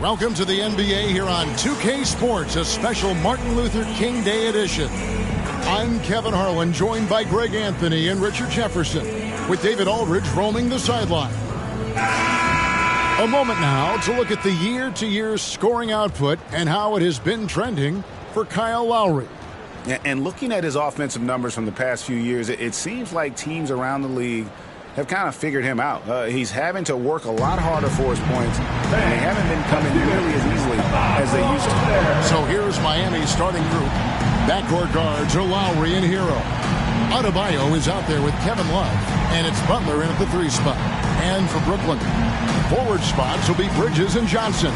Welcome to the NBA here on 2K Sports, a special Martin Luther King Day edition. I'm Kevin Harlan, joined by Greg Anthony and Richard Jefferson, with David Aldridge roaming the sideline. A moment now to look at the year-to-year scoring output and how it has been trending for Kyle Lowry. And looking at his offensive numbers from the past few years, it seems like teams around the league have kind of figured him out. He's having to work a lot harder for his points, and they haven't been coming nearly as easily as they used to. So here's Miami's starting group. Backcourt guards are Lowry and Hero. Adebayo is out there with Kevin Love, and it's Butler in at the 3 spot. And for Brooklyn, forward spots will be Bridges and Johnson.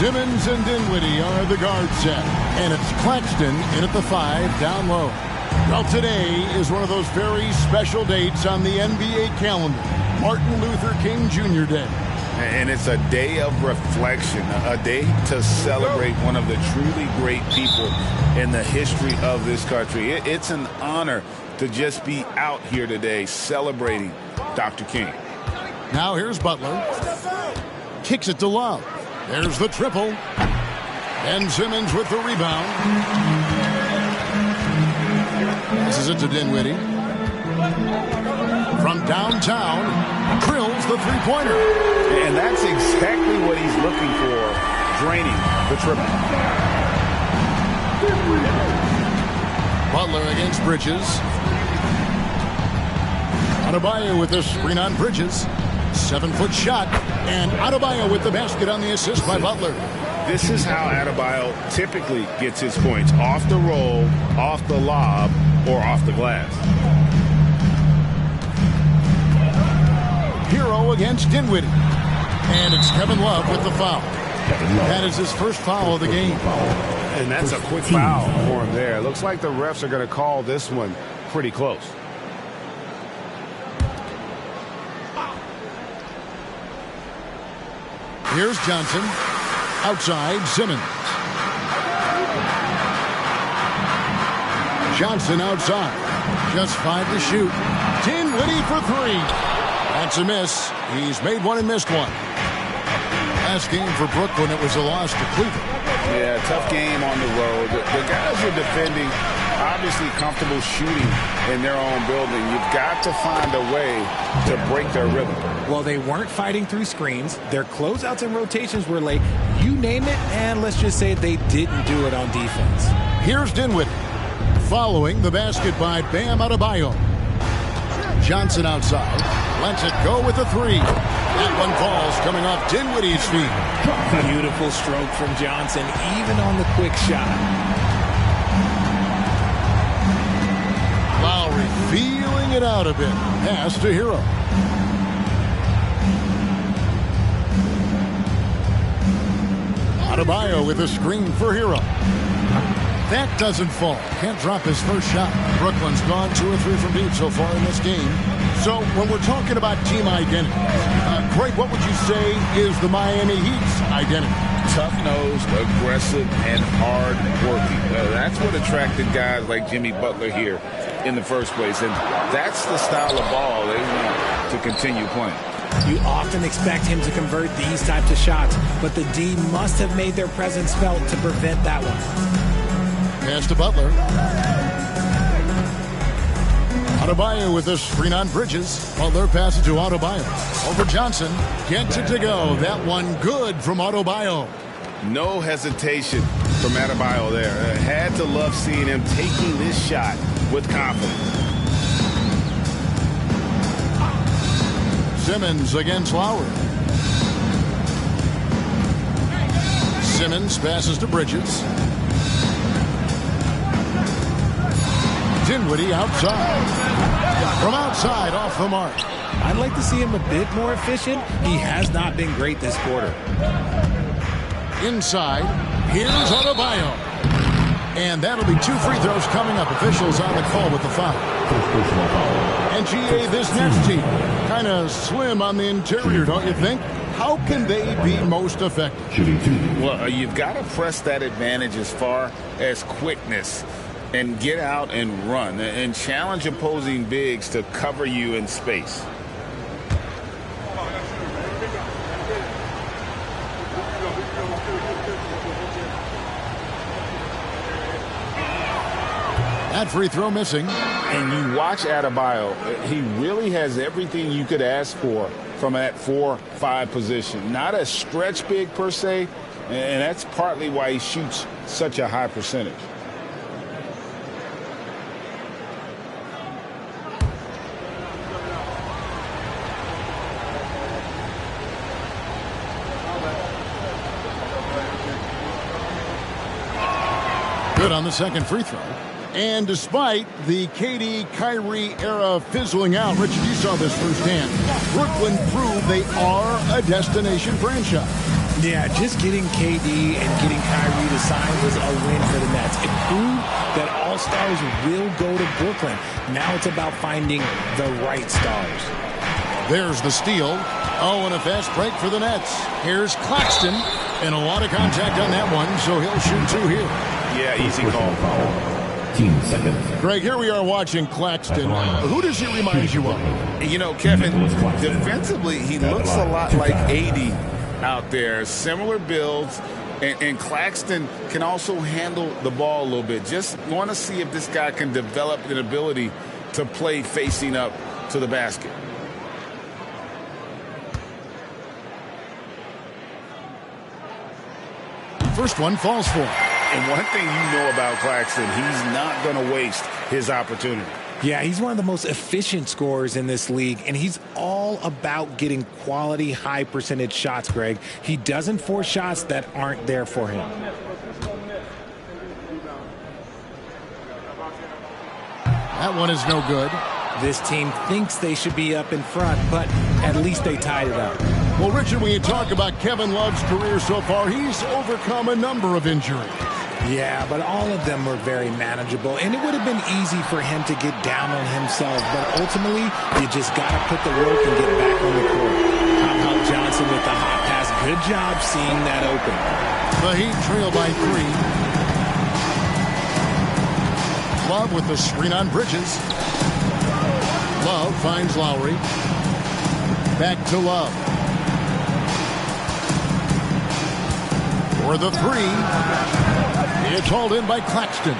Simmons and Dinwiddie are the guard set, and it's Claxton in at the 5 down low. Well, today is one of those very special dates on the NBA calendar, Martin Luther King Jr. Day. And it's a day of reflection, a day to celebrate one of the truly great people in the history of this country. It's an honor to just be out here today celebrating Dr. King. Now here's Butler. Kicks it to Love. There's the triple. Ben Simmons with the rebound. Passes it to Dinwiddie. From downtown, drills the three-pointer. And that's exactly what he's looking for, draining the triple. Butler against Bridges. Adebayo with the screen on Bridges. 7-foot shot, and Adebayo with the basket on the assist by Butler. This is how Adebayo typically gets his points, off the roll, off the lob, or off the glass. Hero against Dinwiddie. And it's Kevin Love with the foul. That is his first foul of the game. And that's a quick foul for him there. Looks like the refs are going to call this one pretty close. Here's Johnson. Outside, Simmons. Johnson outside. Just 5 to shoot. Dinwiddie for 3. That's a miss. He's made one and missed one. Last game for Brooklyn, it was a loss to Cleveland. Yeah, tough game on the road. The guys are defending, obviously comfortable shooting in their own building. You've got to find a way to break their rhythm. Well, they weren't fighting through screens. Their closeouts and rotations were late. You name it, and let's just say they didn't do it on defense. Here's Dinwiddie. Following the basket by Bam Adebayo. Johnson outside. Lets it go with a 3. That one falls coming off Dinwiddie's feet. Beautiful stroke from Johnson, even on the quick shot. Lowry feeling it out a bit. Pass to Hero. Adebayo with a screen for Hero. That doesn't fall. Can't drop his first shot. Brooklyn's gone 2 or 3 from deep so far in this game. So when we're talking about team identity, Greg, what would you say is the Miami Heat's identity? Tough-nosed, aggressive, and hard-working. That's what attracted guys like Jimmy Butler here in the first place. And that's the style of ball they want to continue playing. You often expect him to convert these types of shots, but the D must have made their presence felt to prevent that one. Pass to Butler. Adebayo with a screen on Bridges. Butler passes to Adebayo. Over Johnson. Gets it to go. That one good from Adebayo. No hesitation from Adebayo there. Had to love seeing him taking this shot with confidence. Simmons against Lowry. Simmons passes to Bridges. Dinwiddie outside. From outside, off the mark. I'd like to see him a bit more efficient. He has not been great this quarter. Inside, here's Adebayo. And that'll be 2 free throws coming up. Officials on the call with the foul. And GA, this next team, kind of slim on the interior, don't you think? How can they be most effective? Well, you've got to press that advantage as far as quickness and get out and run and challenge opposing bigs to cover you in space. That free throw missing. And you watch Adebayo, he really has everything you could ask for from that 4-5 position. Not a stretch big per se, and that's partly why he shoots such a high percentage. Good on the second free throw. And despite the KD Kyrie era fizzling out, Richard, you saw this firsthand. Brooklyn proved they are a destination franchise. Yeah, just getting KD and getting Kyrie to sign was a win for the Nets. It proved that all stars will go to Brooklyn. Now it's about finding the right stars. There's the steal. Oh, and a fast break for the Nets. Here's Claxton. And a lot of contact on that one, so he'll shoot two here. Yeah, easy call. Greg, here we are watching Claxton. Who does he remind you of? You know, Kevin, defensively, he looks a lot like 80 out there. Similar builds, and Claxton can also handle the ball a little bit. Just want to see if this guy can develop an ability to play facing up to the basket. First one falls for him. And one thing you know about Claxton, he's not going to waste his opportunity. Yeah, he's one of the most efficient scorers in this league, and he's all about getting quality, high-percentage shots, Greg. He doesn't force shots that aren't there for him. That one is no good. This team thinks they should be up in front, but at least they tied it up. Well, Richard, when you talk about Kevin Love's career so far, he's overcome a number of injuries. Yeah, but all of them were very manageable, and it would have been easy for him to get down on himself, but ultimately, you just got to put the work and get back on the court. How about Johnson with the hot pass? Good job seeing that open. The Heat trail by 3. Love with the screen on Bridges. Love finds Lowry. Back to Love. For the 3. It's hauled in by Claxton.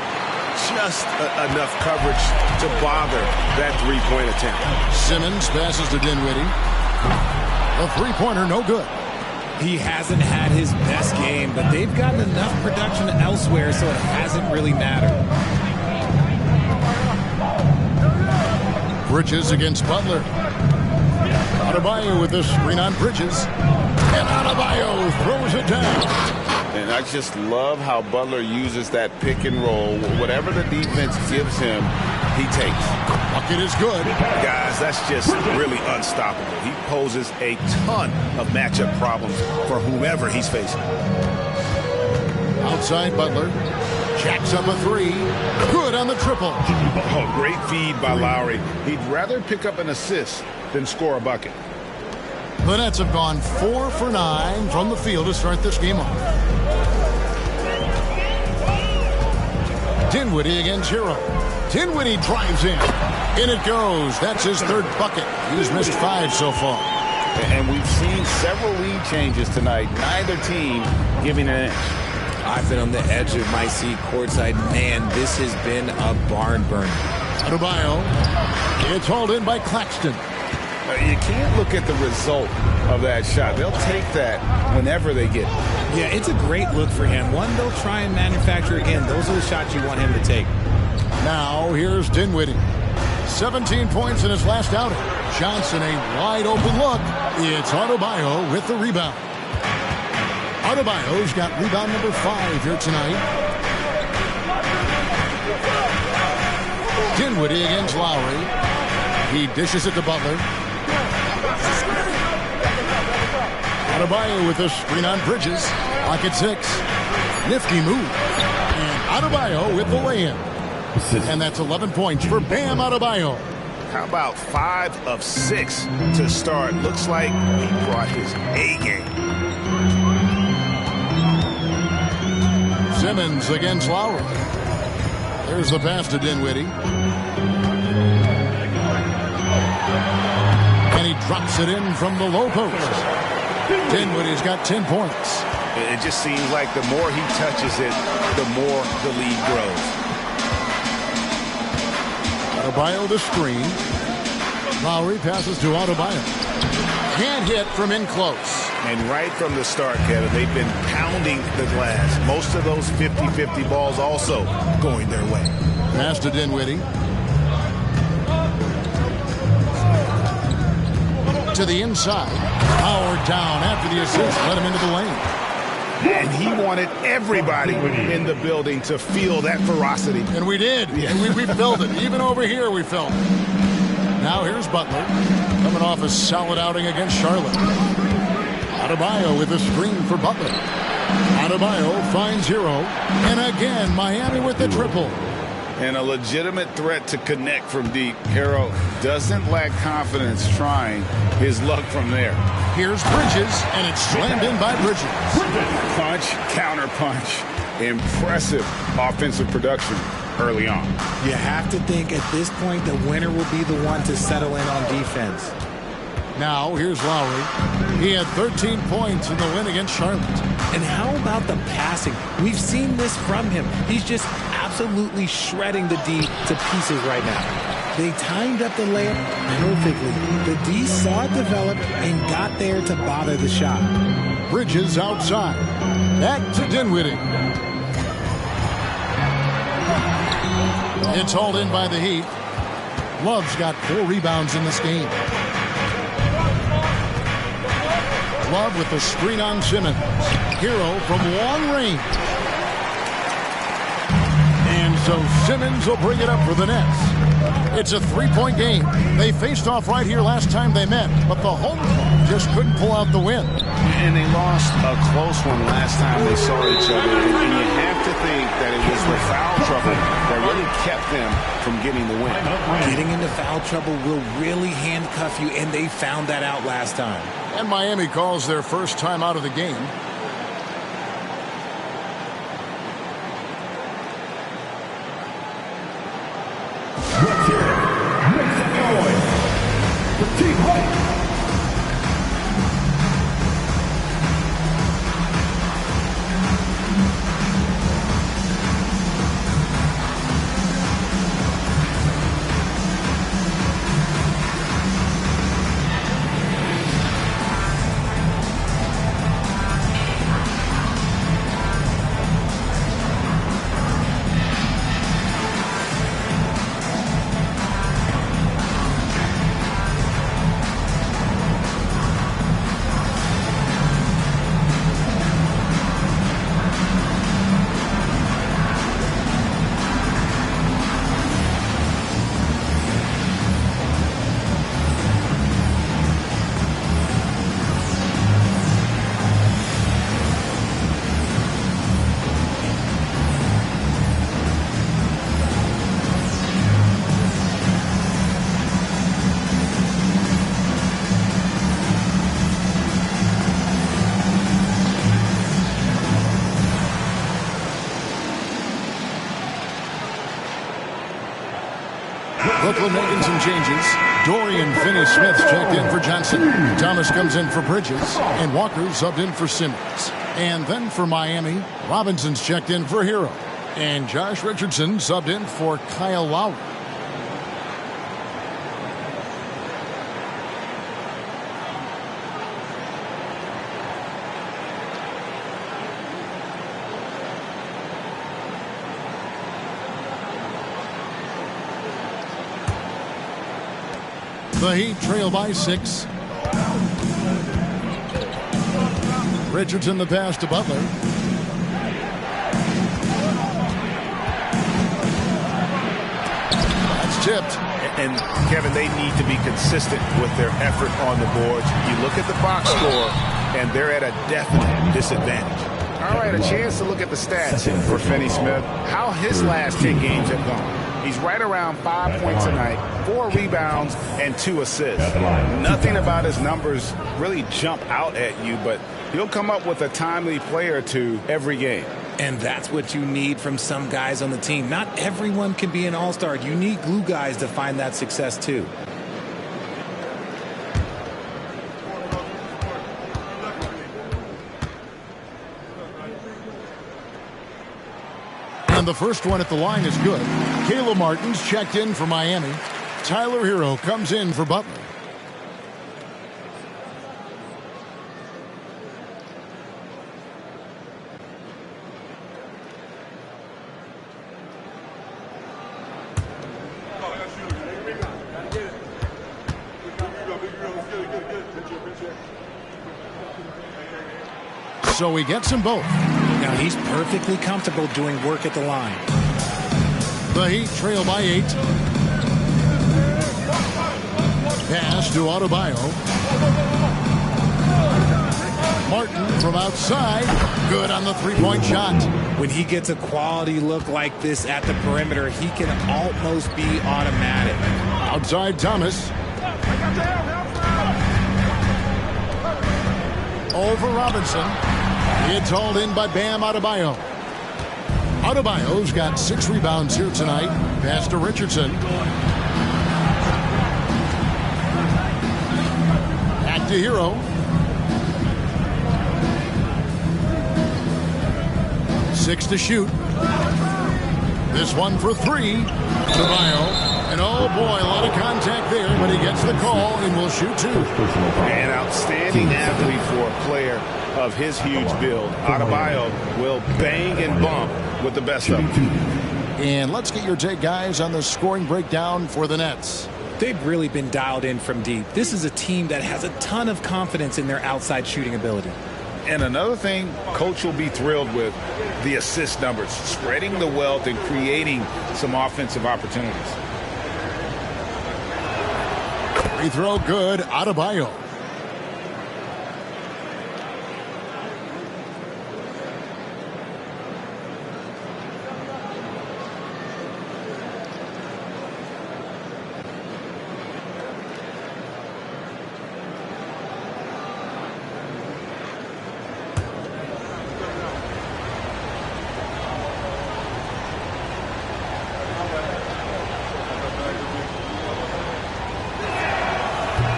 Just enough coverage to bother that three-point attempt. Simmons passes to Dinwiddie. A three-pointer, no good. He hasn't had his best game, but they've gotten enough production elsewhere, so it hasn't really mattered. Bridges against Butler. Adebayo with the screen on Bridges. And Adebayo throws it down. And I just love how Butler uses that pick and roll. Whatever the defense gives him, he takes. Bucket is good. Guys, that's just really unstoppable. He poses a ton of matchup problems for whomever he's facing. Outside Butler. Jacks up a 3. Good on the triple. Oh, great feed by Lowry. He'd rather pick up an assist than score a bucket. The Nets have gone 4 for 9 from the field to start this game off. Dinwiddie against Hero. Dinwiddie drives in. In it goes. That's his third bucket. He's missed 5 so far. And we've seen several lead changes tonight. Neither team giving an inch. I've been on the edge of my seat courtside. Man, this has been a barn burner. Adebayo. It's hauled in by Claxton. You can't look at the result of that shot. They'll take that whenever they get it. Yeah, it's a great look for him. One they'll try and manufacture again. Those are the shots you want him to take. Now here's Dinwiddie. 17 points in his last outing. Johnson a wide open look. It's Adebayo with the rebound. Adebayo's got rebound number 5 here tonight. Dinwiddie against Lowry. He dishes it to Butler. Adebayo with a screen on Bridges. Pocket 6. Nifty move. And Adebayo with the lay-in. And that's 11 points for Bam Adebayo. How about 5 of 6 to start? Looks like he brought his A game. Simmons against Lowry. There's the pass to Dinwiddie. And he drops it in from the low post. Dinwiddie's got 10 points. It just seems like the more he touches it, the more the lead grows. Adebayo the screen. Lowry passes to Adebayo. Can't hit from in close. And right from the start, Kevin, they've been pounding the glass. Most of those 50-50 balls also going their way. Pass to Dinwiddie. To the inside. Howard down after the assist. Let him into the lane. And he wanted everybody in the building to feel that ferocity. And we did. Yeah. And we felt it. Even over here we felt it. Now here's Butler. Coming off a solid outing against Charlotte. Adebayo with a screen for Butler. Adebayo finds Hero. And again, Miami with the triple. And a legitimate threat to connect from deep. Hero doesn't lack confidence trying his luck from there. Here's Bridges, and it's slammed in by Bridges. Punch, counter punch. Impressive offensive production early on. You have to think at this point the winner will be the one to settle in on defense. Now here's Lowry. He had 13 points in the win against Charlotte. And how about the passing? We've seen this from him. He's just absolutely shredding the D to pieces right now. They timed up the layup perfectly. The D saw it develop and got there to bother the shot. Bridges outside. Back to Dinwiddie. It's hauled in by the Heat. Love's got 4 rebounds in this game. Love with the screen on Simmons. Hero from long range. And so Simmons will bring it up for the Nets. It's a 3-point game. They faced off right here last time they met, but the home club just couldn't pull out the win. And they lost a close one last time they saw each other. And you have to think that it was the foul trouble that really kept them from getting the win. Getting into foul trouble will really handcuff you, and they found that out last time. And Miami calls their first time out of the game. Let's hear it. Make some noise. The team fight. Brooklyn making some changes. Dorian Finney-Smith's checked in for Johnson. Thomas comes in for Bridges. And Walker subbed in for Simmons. And then for Miami, Robinson's checked in for Hero. And Josh Richardson subbed in for Kyle Lowry. The Heat trail by 6. Richardson the pass to Butler. That's tipped. And, Kevin, they need to be consistent with their effort on the boards. You look at the box score, and they're at a definite disadvantage. All right, a chance to look at the stats for Finney-Smith. How his last 10 games have gone. He's right around 5 points a night, 4 rebounds, and 2 assists. Nothing about his numbers really jump out at you, but he'll come up with a timely play or two every game. And that's what you need from some guys on the team. Not everyone can be an all-star. You need glue guys to find that success too. And the first one at the line is good. Caleb Martin's checked in for Miami. Tyler Hero comes in for Butler. So he gets them both. Now he's perfectly comfortable doing work at the line. The Heat trail by 8. Pass to Adebayo. Martin from outside. Good on the three-point shot. When he gets a quality look like this at the perimeter, he can almost be automatic. Outside Thomas. Over Robinson. It's hauled in by Bam Adebayo. Adebayo's got 6 rebounds here tonight. Pass to Richardson. Back to Hero. Six to shoot. This one for 3. Adebayo. And oh boy, a lot of contact there, but he gets the call and will shoot 2. An outstanding athlete for a player of his huge build. Adebayo will bang and bump with the best of them. And let's get your take, guys, on the scoring breakdown for the Nets. They've really been dialed in from deep. This is a team that has a ton of confidence in their outside shooting ability. And another thing coach will be thrilled with, the assist numbers, spreading the wealth and creating some offensive opportunities. Free throw good, Adebayo.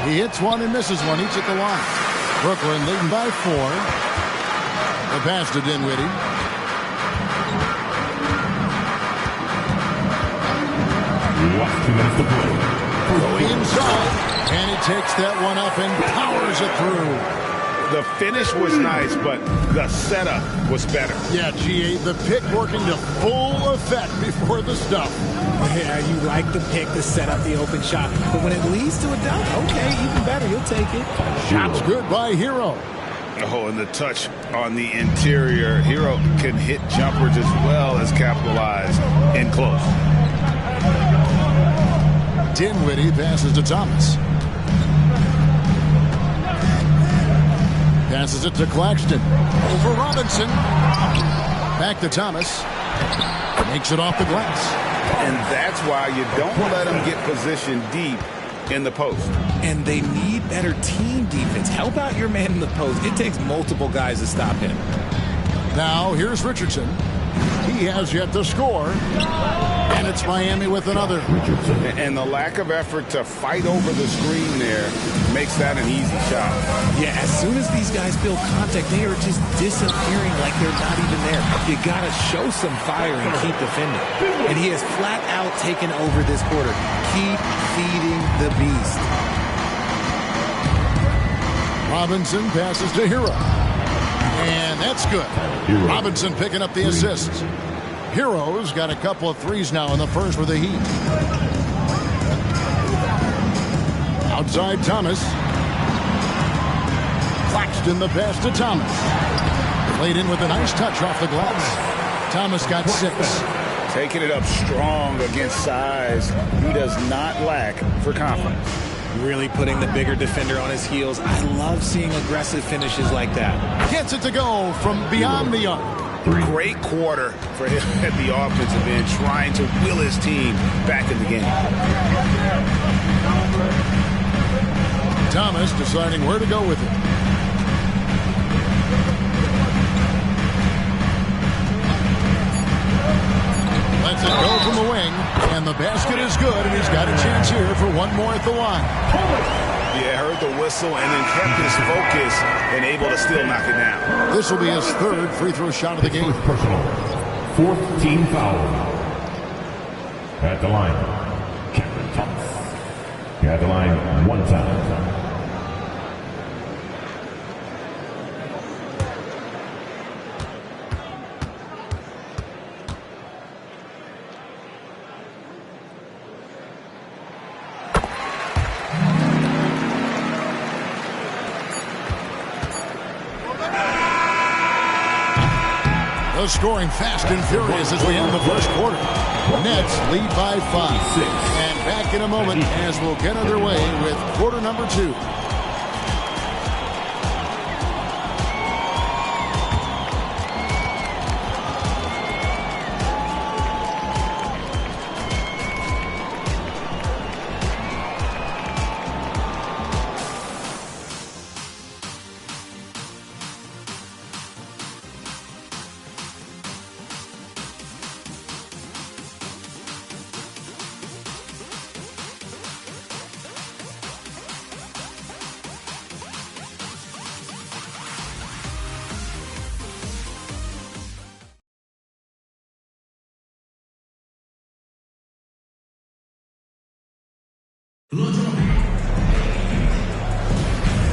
He hits one and misses one, each at the line. Brooklyn leading by 4. The pass to Dinwiddie. Going inside, and he takes that one up and powers it through. The finish was nice, but the setup was better. Yeah, GA, the pick working to full effect before the stuff. Yeah, you like the pick to set up the open shot. But when it leads to a dunk, okay, even better. You'll take it. Shot's good by Hero. Oh, and the touch on the interior. Hero can hit jumpers as well as capitalize in close. Dinwiddie passes to Thomas. Passes it to Claxton. Over Robinson. Back to Thomas. Makes it off the glass. And that's why you don't let them get positioned deep in the post. And they need better team defense. Help out your man in the post. It takes multiple guys to stop him. Now here's Richardson. He has yet to score. And it's Miami with another. And the lack of effort to fight over the screen there makes that an easy shot. Yeah, as soon as these guys feel contact, they are just disappearing like they're not even there. You got to show some fire and keep defending. And he has flat out taken over this quarter. Keep feeding the beast. Robinson passes to Hero. And that's good. Robinson picking up the assists. Hero's got a couple of threes now in the first with the Heat. Outside Thomas. Claxton the pass to Thomas. Laid in with a nice touch off the glass. Thomas got 6. Taking it up strong against size. He does not lack for confidence. Really putting the bigger defender on his heels. I love seeing aggressive finishes like that. Gets it to go from beyond the arc. Great quarter for him at the offensive end, trying to will his team back in the game. Thomas deciding where to go with it. Lets it go from the wing, and the basket is good, and he's got a chance here for one more at the line. Yeah, heard the whistle and then kept his focus and able to still knock it down. This will be his 3rd free throw shot of the game. Fourth team foul. At the line, Cameron Thomas. At the line, one time. The scoring fast and furious as we end the first quarter. Nets lead by 5. And back in a moment as we'll get underway with quarter number 2.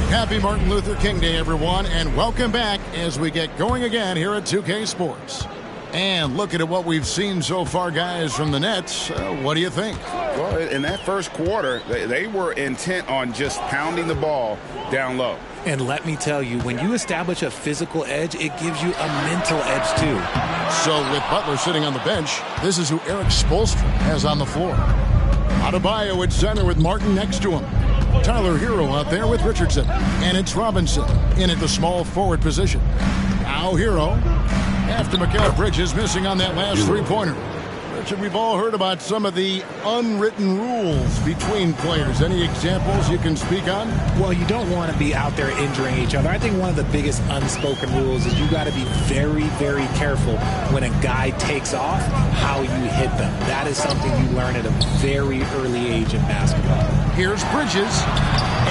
Happy Martin Luther King Day, everyone, and welcome back as we get going again here at 2K Sports. And looking at what we've seen so far, guys, from the Nets, what do you think? Well, in that first quarter, they were intent on just pounding the ball down low. And let me tell you, when you establish a physical edge, it gives you a mental edge, too. So with Butler sitting on the bench, this is who Eric Spoelstra has on the floor. Adebayo at center with Martin next to him. Tyler Hero out there with Richardson. And it's Robinson in at the small forward position. Now Hero after Mikal Bridges missing on that last three-pointer. Richard, we've all heard about some of the unwritten rules between players. Any examples you can speak on? Well, you don't want to be out there injuring each other. I think one of the biggest unspoken rules is you got to be very, very careful when a guy takes off, how you hit them. That is something you learn at a very early age in basketball. Here's Bridges,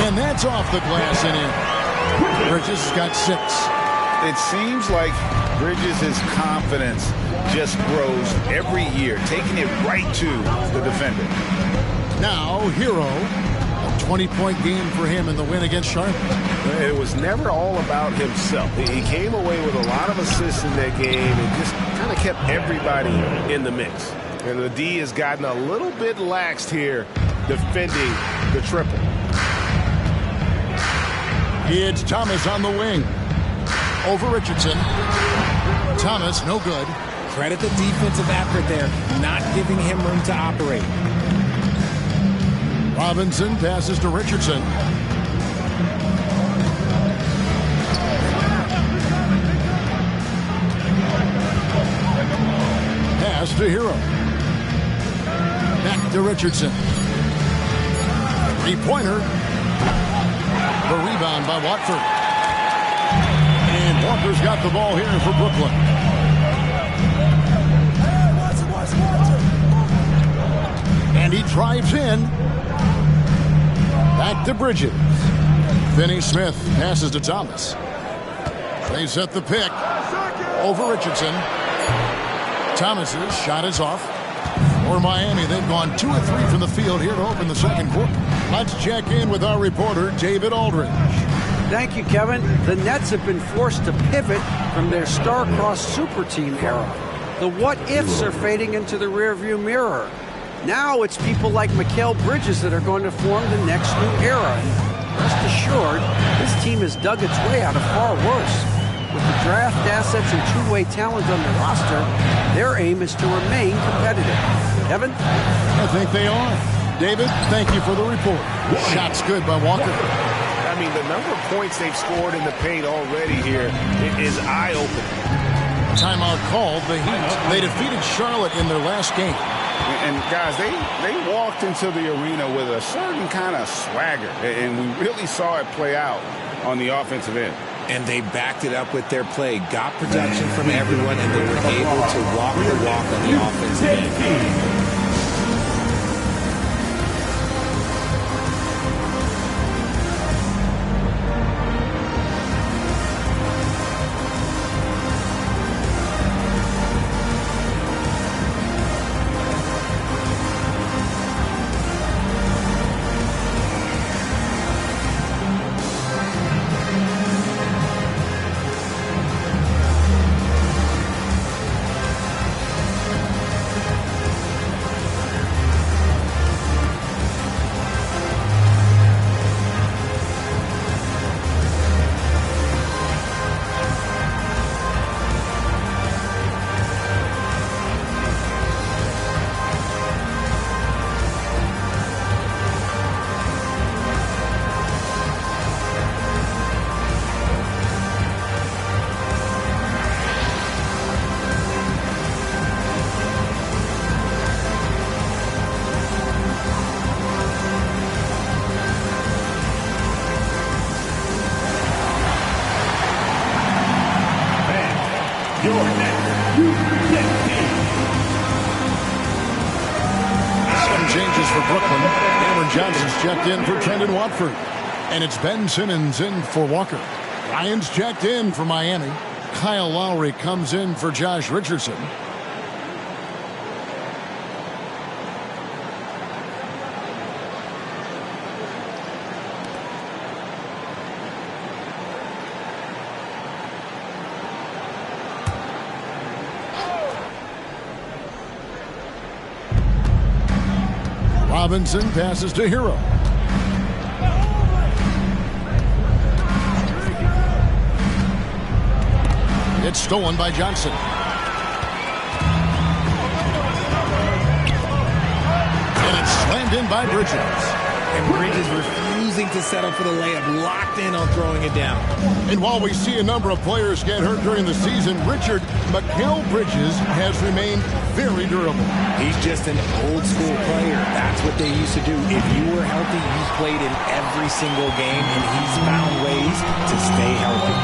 and that's off the glass and in. Bridges has got 6. It seems like Bridges' confidence just grows every year, taking it right to the defender. Now, Hero, a 20-point game for him in the win against Charlotte. It was never all about himself. He came away with a lot of assists in that game and just kind of kept everybody in the mix. And the D has gotten a little bit laxed here defending the triple. It's Thomas on the wing. Over Richardson. Thomas, no good. Credit the defensive effort there, not giving him room to operate. Robinson passes to Richardson. Pass to Hero. Back to Richardson. Three-pointer. The rebound by Watford. And Walker's got the ball here for Brooklyn. And he drives in. Back to Bridges. Finney-Smith passes to Thomas. They set the pick. Over Richardson. Thomas's shot is off. For Miami, they've gone 2 of 3 from the field here to open the second quarter. Let's check in with our reporter, David Aldridge. Thank you, Kevin. The Nets have been forced to pivot from their star-crossed super team era. The what-ifs are fading into the rearview mirror. Now it's people like Mikal Bridges that are going to form the next new era. And rest assured, this team has dug its way out of far worse. With the draft assets and two-way talent on the roster, their aim is to remain competitive. Kevin? I think they are. David, thank you for the report. Shot's good by Walker. I mean, the number of points they've scored in the paint already here is eye-opening. Timeout called. The Heat, they defeated Charlotte in their last game. And guys, they walked into the arena with a certain kind of swagger, and we really saw it play out on the offensive end. And they backed it up with their play, got production from everyone, and they were able to walk the walk on the offensive end. Some changes for Brooklyn. Cameron Johnson's checked in for Trendon Watford. And it's Ben Simmons in for Walker. Ryan's checked in for Miami. Kyle Lowry comes in for Josh Richardson. Robinson passes to Hero. It's stolen by Johnson. And it's slammed in by Bridges. And Bridges refusing to settle for the layup, locked in on throwing it down. And while we see a number of players get hurt during the season, Richard Mikal Bridges has remained very durable. He's just an old school player. That's what they used to do. If you were healthy, you played in every single game, and he's found ways to stay healthy.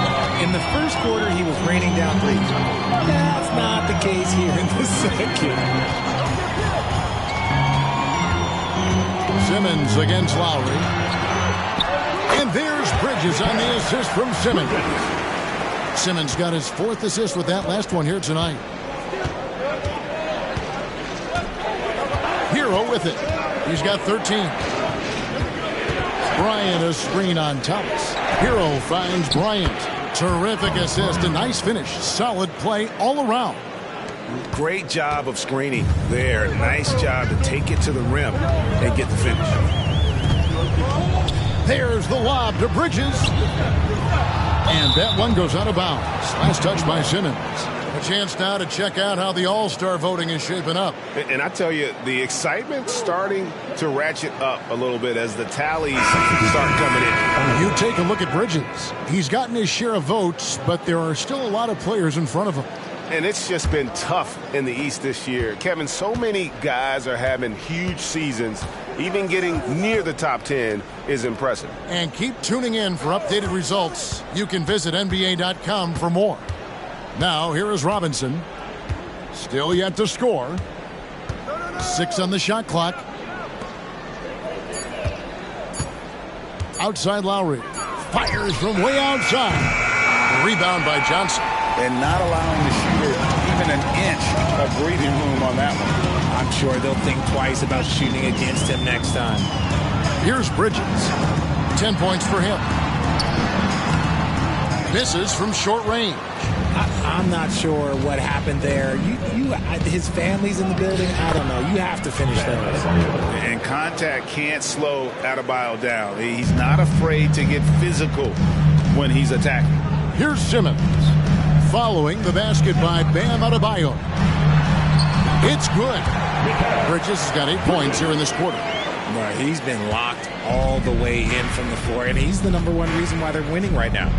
In the first quarter, he was raining down threes. That's not the case here in the second. Simmons against Lowry. And there's Bridges on the assist from Simmons. Simmons got his 4th assist with that last one here tonight. Hero with it. He's got 13. Bryant a screen on Thomas. Hero finds Bryant. Terrific assist. A nice finish. Solid play all around. Great job of screening there. Nice job to take it to the rim and get the finish. There's the lob to Bridges. And that one goes out of bounds. Last touch by Simmons. A chance now to check out how the All-Star voting is shaping up. And I tell you, the excitement's starting to ratchet up a little bit as the tallies start coming in. You take a look at Bridges. He's gotten his share of votes, but there are still a lot of players in front of him. And it's just been tough in the East this year. Kevin, so many guys are having huge seasons. Even getting near the top 10 is impressive. And keep tuning in for updated results. You can visit NBA.com for more. Now, here is Robinson. Still yet to score. 6 on the shot clock. Outside Lowry. Fires from way outside. Rebound by Johnson. And not allowing the shooter even an inch of breathing room on that one. I'm sure they'll think twice about shooting against him next time. Here's Bridges. 10 points for him. Misses from short range. I'm not sure what happened there. His family's in the building. I don't know. You have to finish those. And contact can't slow Adebayo down. He's not afraid to get physical when he's attacking. Here's Simmons. Following the basket by Bam Adebayo. It's good. Bridges has got 8 points here in this quarter. Right, he's been locked all the way in from the floor, and he's the #1 reason why they're winning right now.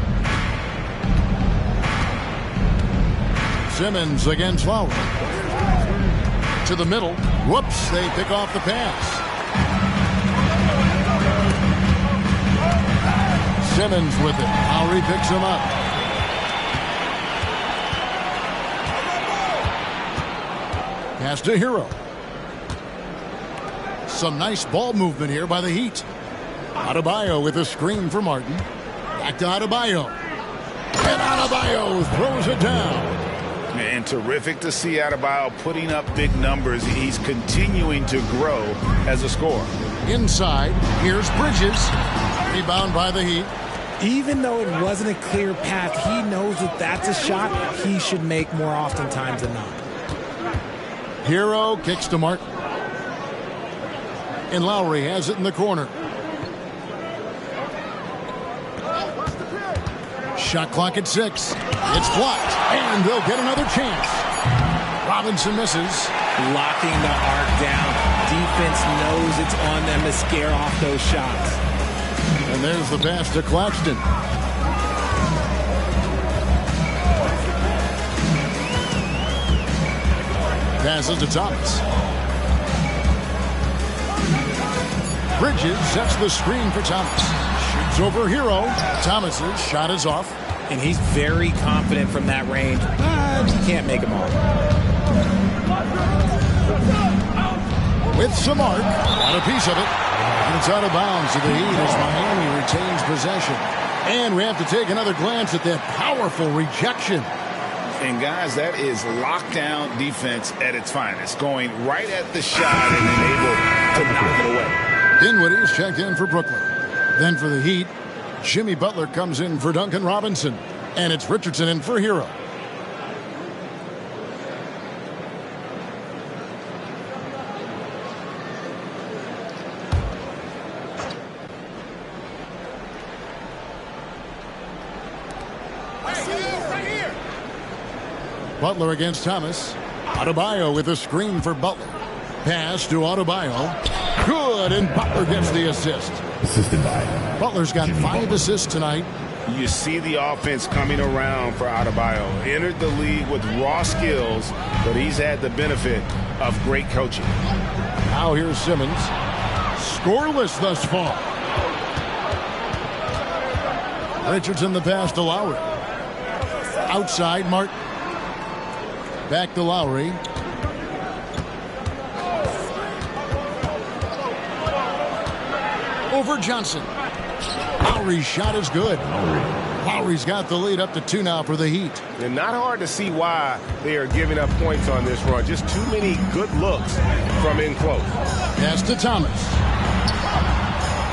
Simmons against Lowry. To the middle. Whoops, they pick off the pass. Simmons with it. Lowry picks him up. Pass to Hero. Some nice ball movement here by the Heat. Adebayo with a screen for Martin. Back to Adebayo. And Adebayo throws it down. And terrific to see Adebayo putting up big numbers. He's continuing to grow as a scorer. Inside, here's Bridges. Rebound by the Heat. Even though it wasn't a clear path, he knows that that's a shot he should make more oftentimes than not. Hero kicks to Martin. And Lowry has it in the corner. Shot clock at 6. It's blocked. And they'll get another chance. Robinson misses. Locking the arc down. Defense knows it's on them to scare off those shots. And there's the pass to Claxton. Passes to Thomas. Bridges sets the screen for Thomas. Shoots over Hero. Thomas's shot is off. and he's very confident from that range, but he can't make them all. With some arc, got a piece of it, and it's out of bounds to the Heat as Miami retains possession. And we have to take another glance at that powerful rejection. And guys, that is lockdown defense at its finest, going right at the shot and then able to knock it away. Dinwiddie's checked in for Brooklyn. Then for the Heat, Jimmy Butler comes in for Duncan Robinson. And it's Richardson in for Hero. Butler against Thomas. Adebayo with a screen for Butler. Pass to Adebayo. Good, and Butler gets the assist. Assisted by Butler's got 5 assists tonight. You see the offense coming around for Adebayo. Entered the league with raw skills, but he's had the benefit of great coaching. Now here's Simmons. Scoreless thus far. Richardson the pass to Lowry. Outside, Martin. Back to Lowry. Over Johnson. Lowry's shot is good. Lowry's got the lead up to 2 now for the Heat. And not hard to see why they are giving up points on this run. Just too many good looks from in close. Pass to Thomas.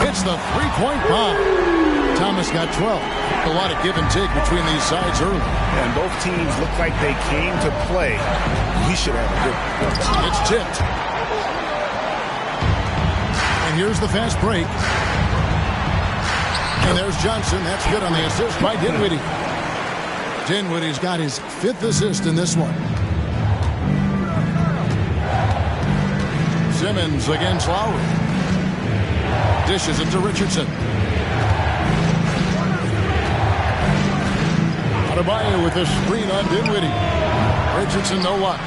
It's the three-point bomb. Thomas got 12. A lot of give and take between these sides early. And both teams look like they came to play. We should have a good one. It's tipped. And here's the fast break. And there's Johnson. That's good on the assist by Dinwiddie. Dinwiddie's got his 5th assist in this one. Simmons against Lowry. Dishes it to Richardson. Adebayo with a screen on Dinwiddie. Richardson no luck.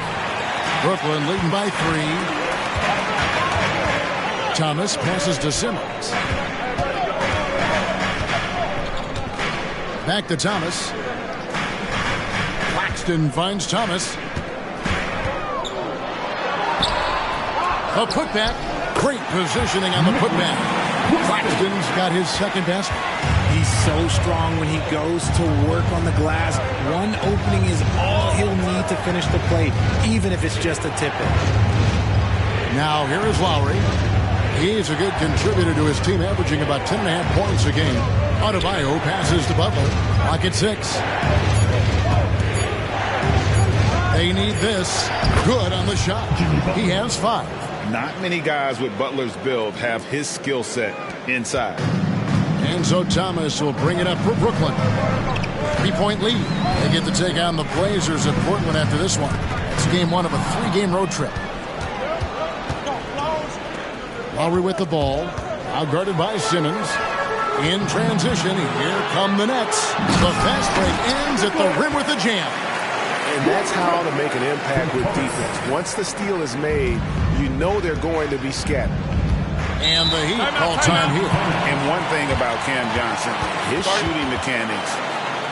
Brooklyn leading by 3. Thomas passes to Simmons. Back to Thomas. Claxton finds Thomas. A putback. Great positioning on the putback. Claxton's got his 2nd best. He's so strong when he goes to work on the glass. One opening is all he'll need to finish the play, even if it's just a tip-in. Now here is Lowry. He's a good contributor to his team, averaging about 10.5 points a game. Adebayo passes to Butler. Lock at 6. They need this. Good on the shot. He has 5. Not many guys with Butler's build have his skill set inside. And so Thomas will bring it up for Brooklyn. 3-point lead. They get to take on the Blazers at Portland after this one. It's game 1 of a 3-game road trip. Lowry with the ball. Now guarded by Simmons. In transition, here come the Nets. The fast break ends at the rim with a jam. And that's how to make an impact with defense. Once the steal is made, you know they're going to be scattered. And the Heat call time here. And one thing about Cam Johnson, his shooting mechanics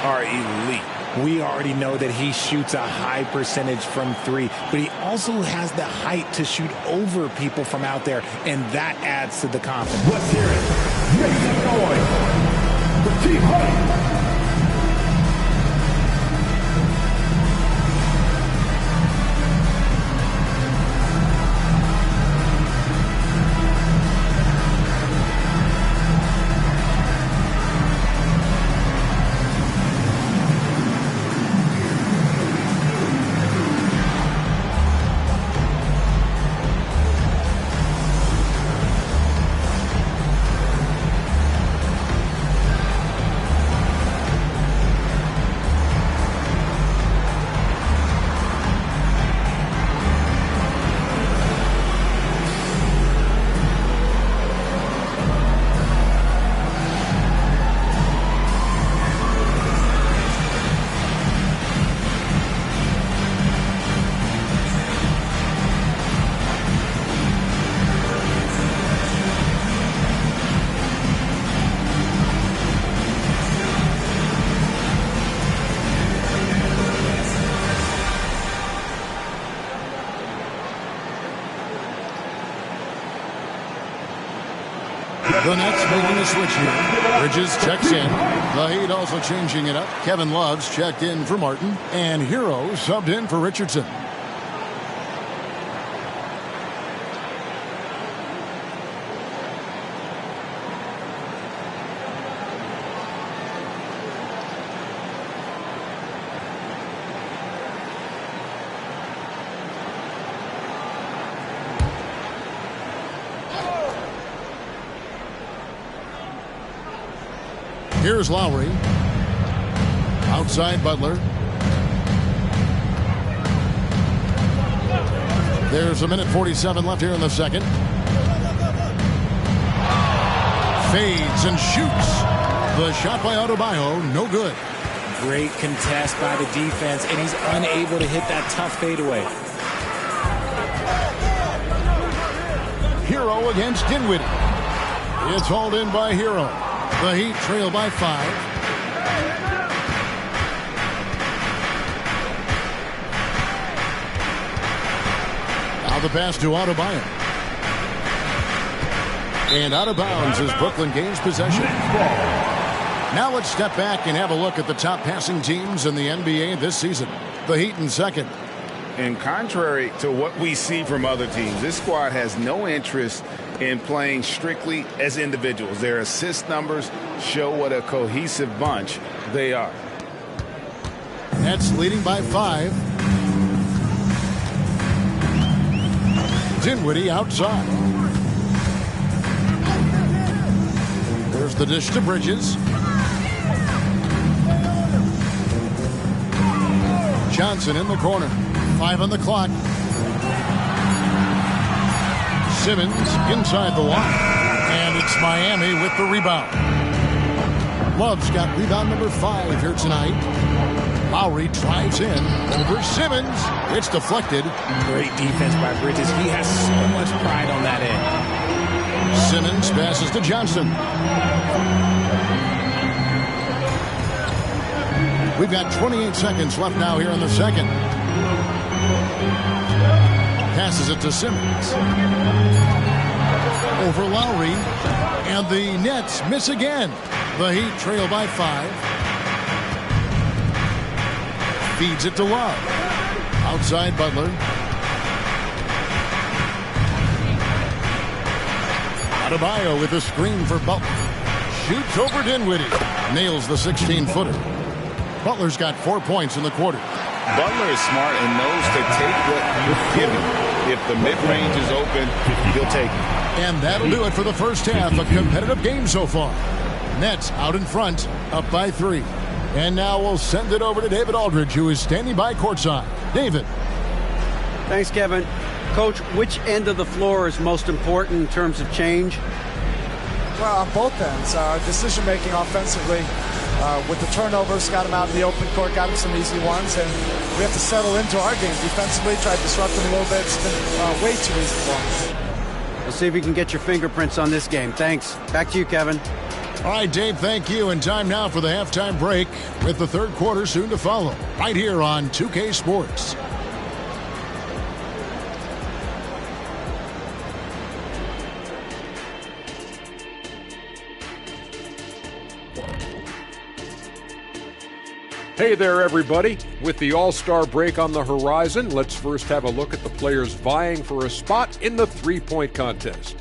are elite. We already know that he shoots a high percentage from 3, but he also has the height to shoot over people from out there, and that adds to the confidence. Let's hear it. Make some noise. The team height. The Nets making a switch here. Bridges checks in. The Heat also changing it up. Kevin Love's checked in for Martin. And Hero subbed in for Richardson. Here's Lowry. Outside Butler. There's a minute 47 left here in the second. Fades and shoots. The shot by Adebayo, no good. Great contest by the defense, and he's unable to hit that tough fadeaway. Hero against Dinwiddie. It's hauled in by Hero. The Heat trail by 5. Now the pass to Adebayo. And out of bounds as Brooklyn gains possession. Now let's step back and have a look at the top passing teams in the NBA this season. The Heat in second. And contrary to what we see from other teams, this squad has no interest in playing strictly as individuals. Their assist numbers show what a cohesive bunch they are. Nets leading by 5. Dinwiddie outside. There's the dish to Bridges. Johnson in the corner. 5 on the clock. Simmons inside the line. And it's Miami with the rebound. Love's got rebound number 5 here tonight. Lowry drives in over Simmons. It's deflected. Great defense by Bridges. He has so much pride on that end. Simmons passes to Johnson. We've got 28 seconds left now here in the second. Passes it to Simmons. Over Lowry. And the Nets miss again. The Heat trail by 5. Feeds it to Love. Outside Butler. Adebayo with a screen for Butler. Shoots over Dinwiddie. Nails the 16-footer. Butler's got 4 points in the quarter. Butler is smart and knows to take what you're given. If the mid-range is open, he'll take it. And that'll do it for the first half. A competitive game so far. Nets out in front, up by 3. And now we'll send it over to David Aldridge, who is standing by courtside. David. Thanks, Kevin. Coach, which end of the floor is most important in terms of change? Well, on both ends. Decision-making offensively. With the turnovers, got him out in the open court, got him some easy ones, and we have to settle into our game defensively, try to disrupt him a little bit. It's been way too easy for us. We'll see if you can get your fingerprints on this game. Thanks. Back to you, Kevin. All right, Dave, thank you. And time now for the halftime break with the third quarter soon to follow. Right here on 2K Sports. Hey there, everybody. With the All-Star break on the horizon, let's first have a look at the players vying for a spot in the three-point contest.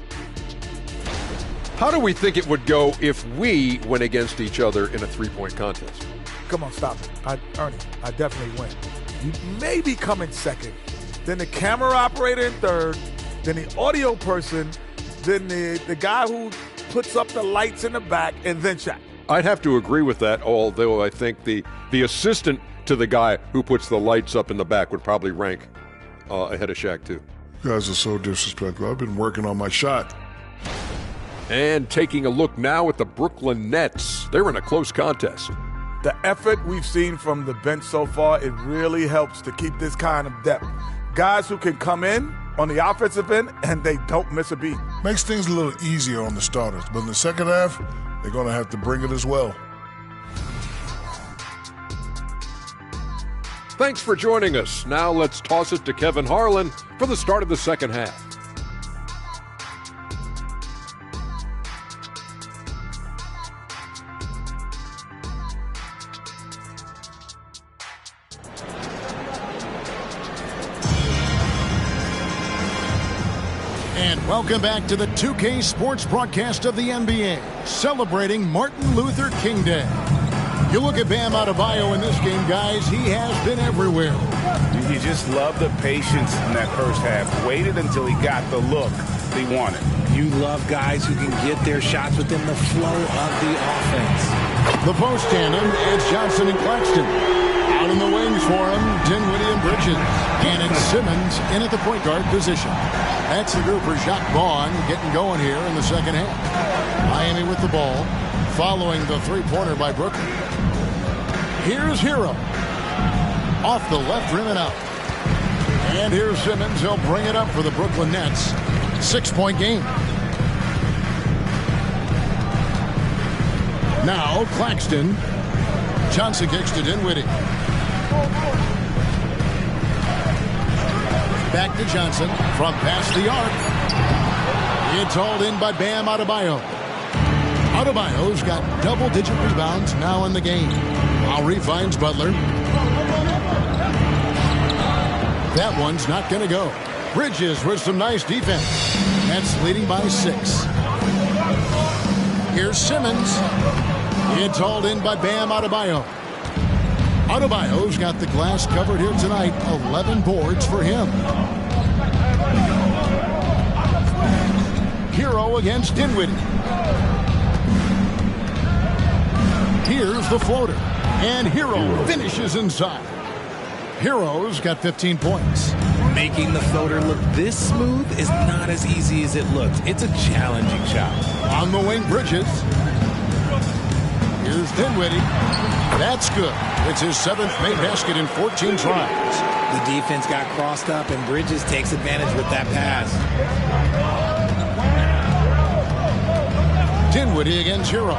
How do we think it would go if we went against each other in a three-point contest? Come on, stop it. Ernie, I definitely win. You maybe come in second, then the camera operator in third, then the audio person, then the guy who puts up the lights in the back, and then Shaq. I'd have to agree with that, although I think the assistant to the guy who puts the lights up in the back would probably rank ahead of Shaq, too. You guys are so disrespectful. I've been working on my shot. And taking a look now at the Brooklyn Nets. They're in a close contest. The effort we've seen from the bench so far, it really helps to keep this kind of depth. Guys who can come in on the offensive end and they don't miss a beat. Makes things a little easier on the starters, but in the second half, they're going to have to bring it as well. Thanks for joining us. Now let's toss it to Kevin Harlan for the start of the second half. And welcome back to the 2K Sports broadcast of the NBA, celebrating Martin Luther King Day. You look at Bam Adebayo in this game, guys, he has been everywhere. You just love the patience in that first half. Waited until he got the look he wanted. You love guys who can get their shots within the flow of the offense. The post tandem, it's Johnson and Claxton. Out in the wings for him, Dinwiddie and Bridges. And it's Simmons in at the point guard position. That's the group for Jacques Vaughn getting going here in the second half. Miami with the ball, following the three-pointer by Brooklyn. Here's Hero. Off the left rim and out. And here's Simmons. He'll bring it up for the Brooklyn Nets. 6-point game. Now Claxton. Johnson kicks to Dinwiddie. Back to Johnson from past the arc. It's hauled in by Bam Adebayo. Adebayo's got double-digit rebounds now in the game. Lowry finds Butler. That one's not going to go. Bridges with some nice defense. That's leading by 6. Here's Simmons. It's hauled in by Bam Adebayo. Adebayo's got the glass covered here tonight. 11 boards for him. Hero against Dinwiddie. Here's the floater. And Hero finishes inside. Hero's got 15 points. Making the floater look this smooth is not as easy as it looks. It's a challenging shot. On the wing, Bridges. Here's Dinwiddie. That's good. It's his 7th made basket in 14 tries. The defense got crossed up, and Bridges takes advantage with that pass. Dinwiddie against Hero.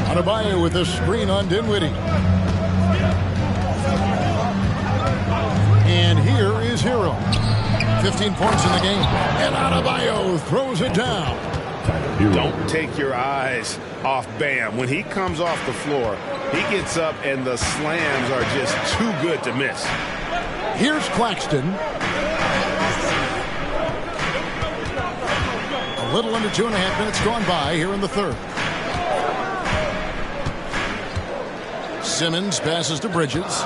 Adebayo with a screen on Dinwiddie. And here is Hero. 15 points in the game. And Adebayo throws it down. Don't take your eyes off Bam. When he comes off the floor, he gets up and the slams are just too good to miss. Here's Claxton. A little under 2.5 minutes gone by here in the third. Simmons passes to Bridges.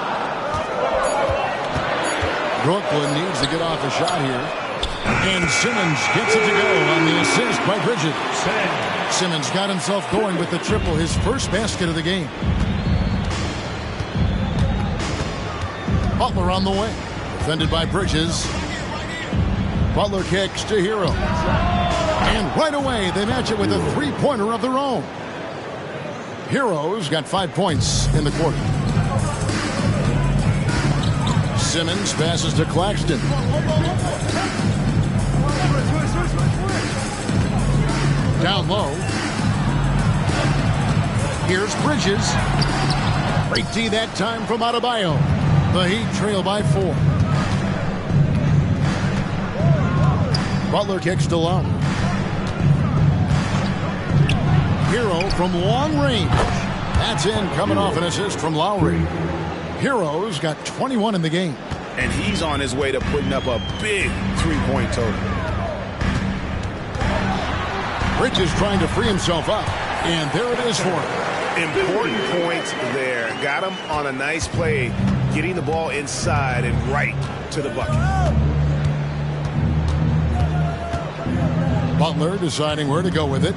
Brooklyn needs to get off a shot here. And Simmons gets it to go on the assist by Bridges. Simmons got himself going with the triple, his first basket of the game. Butler on the way. Defended by Bridges. Butler kicks to Hero. And right away, they match it with a three-pointer of their own. Hero's got 5 points in the quarter. Simmons passes to Claxton. Down low. Here's Bridges. Great D that time from Adebayo. The Heat trail by 4. Butler kicks to Lowry. Hero from long range. That's in, coming off an assist from Lowry. Hero's got 21 in the game. And he's on his way to putting up a big three-point total. Bridges trying to free himself up. And there it is for him. Important points there. Got him on a nice play, getting the ball inside and right to the bucket. Butler deciding where to go with it.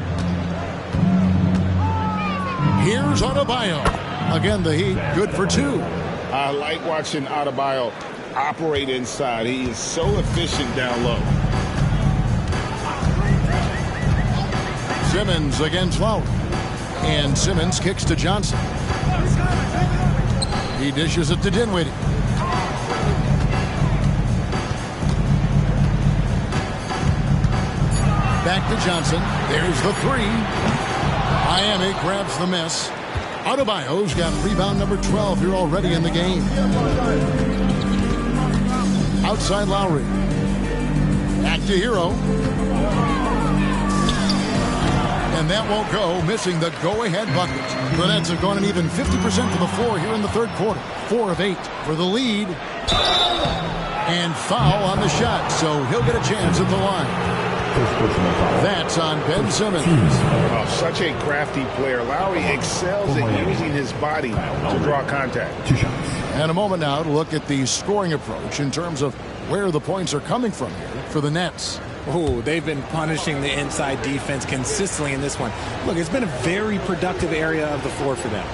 Here's Adebayo. Again, the Heat good for 2. I like watching Adebayo operate inside. He is so efficient down low. Simmons against Lowry. And Simmons kicks to Johnson. He dishes it to Dinwiddie. Back to Johnson. There's the 3. Miami grabs the miss. Adebayo's got rebound number 12 here already in the game. Outside Lowry. Back to Hero. And that won't go, missing the go-ahead bucket. The Nets have gone an even 50% to the floor here in the third quarter. 4 of 8 for the lead. And foul on the shot, so he'll get a chance at the line. That's on Ben Simmons. Oh, such a crafty player. Lowry excels at using his body to draw contact. And a moment now to look at the scoring approach in terms of where the points are coming from here for the Nets. Oh, they've been punishing the inside defense consistently in this one. Look, it's been a very productive area of the floor for them.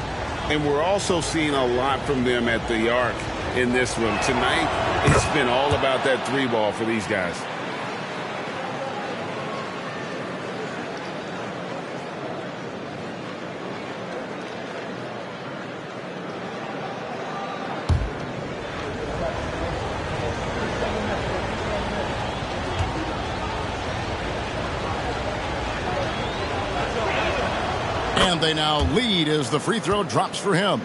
And we're also seeing a lot from them at the arc in this one. Tonight, it's been all about that three ball for these guys. And they now lead as the free throw drops for him.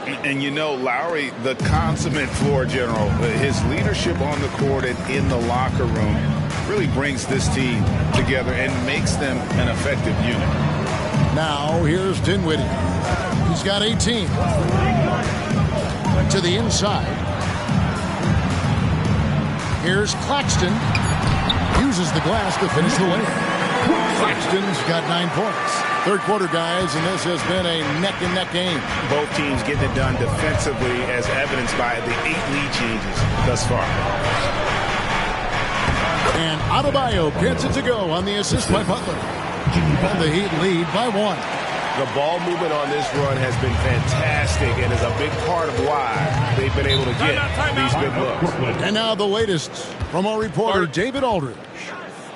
And you know, Lowry, the consummate floor general, his leadership on the court and in the locker room really brings this team together and makes them an effective unit. Now here's Dinwiddie. He's got 18. To the inside. Here's Claxton. Uses the glass to finish the layup. Claxton's got 9 points. Third quarter, guys, and this has been a neck-and-neck game. Both teams getting it done defensively, as evidenced by the 8 lead changes thus far. And Adebayo gets it to go on the assist by Butler. And the Heat lead by 1. The ball movement on this run has been fantastic and is a big part of why they've been able to get these good looks. And now the latest from our reporter, David Aldridge.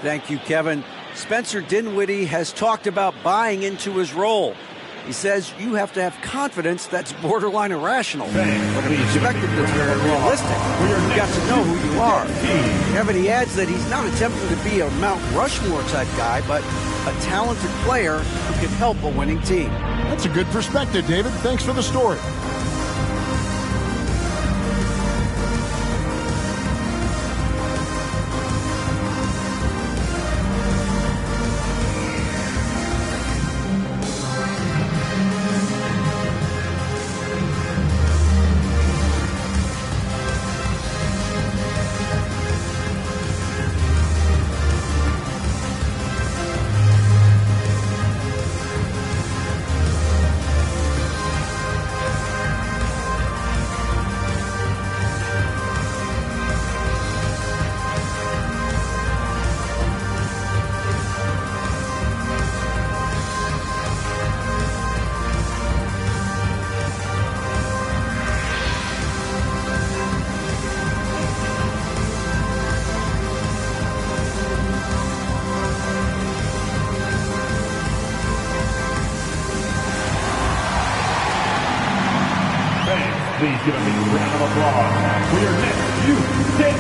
Thank you, Kevin. Spencer Dinwiddie has talked about buying into his role. He says you have to have confidence that's borderline irrational. But if you expect it that's very realistic, you've got to know who you are. Kevin, he adds that he's not attempting to be a Mount Rushmore type guy, but a talented player who can help a winning team. That's a good perspective, David. Thanks for the story. Please give a big round of applause for your next youth team.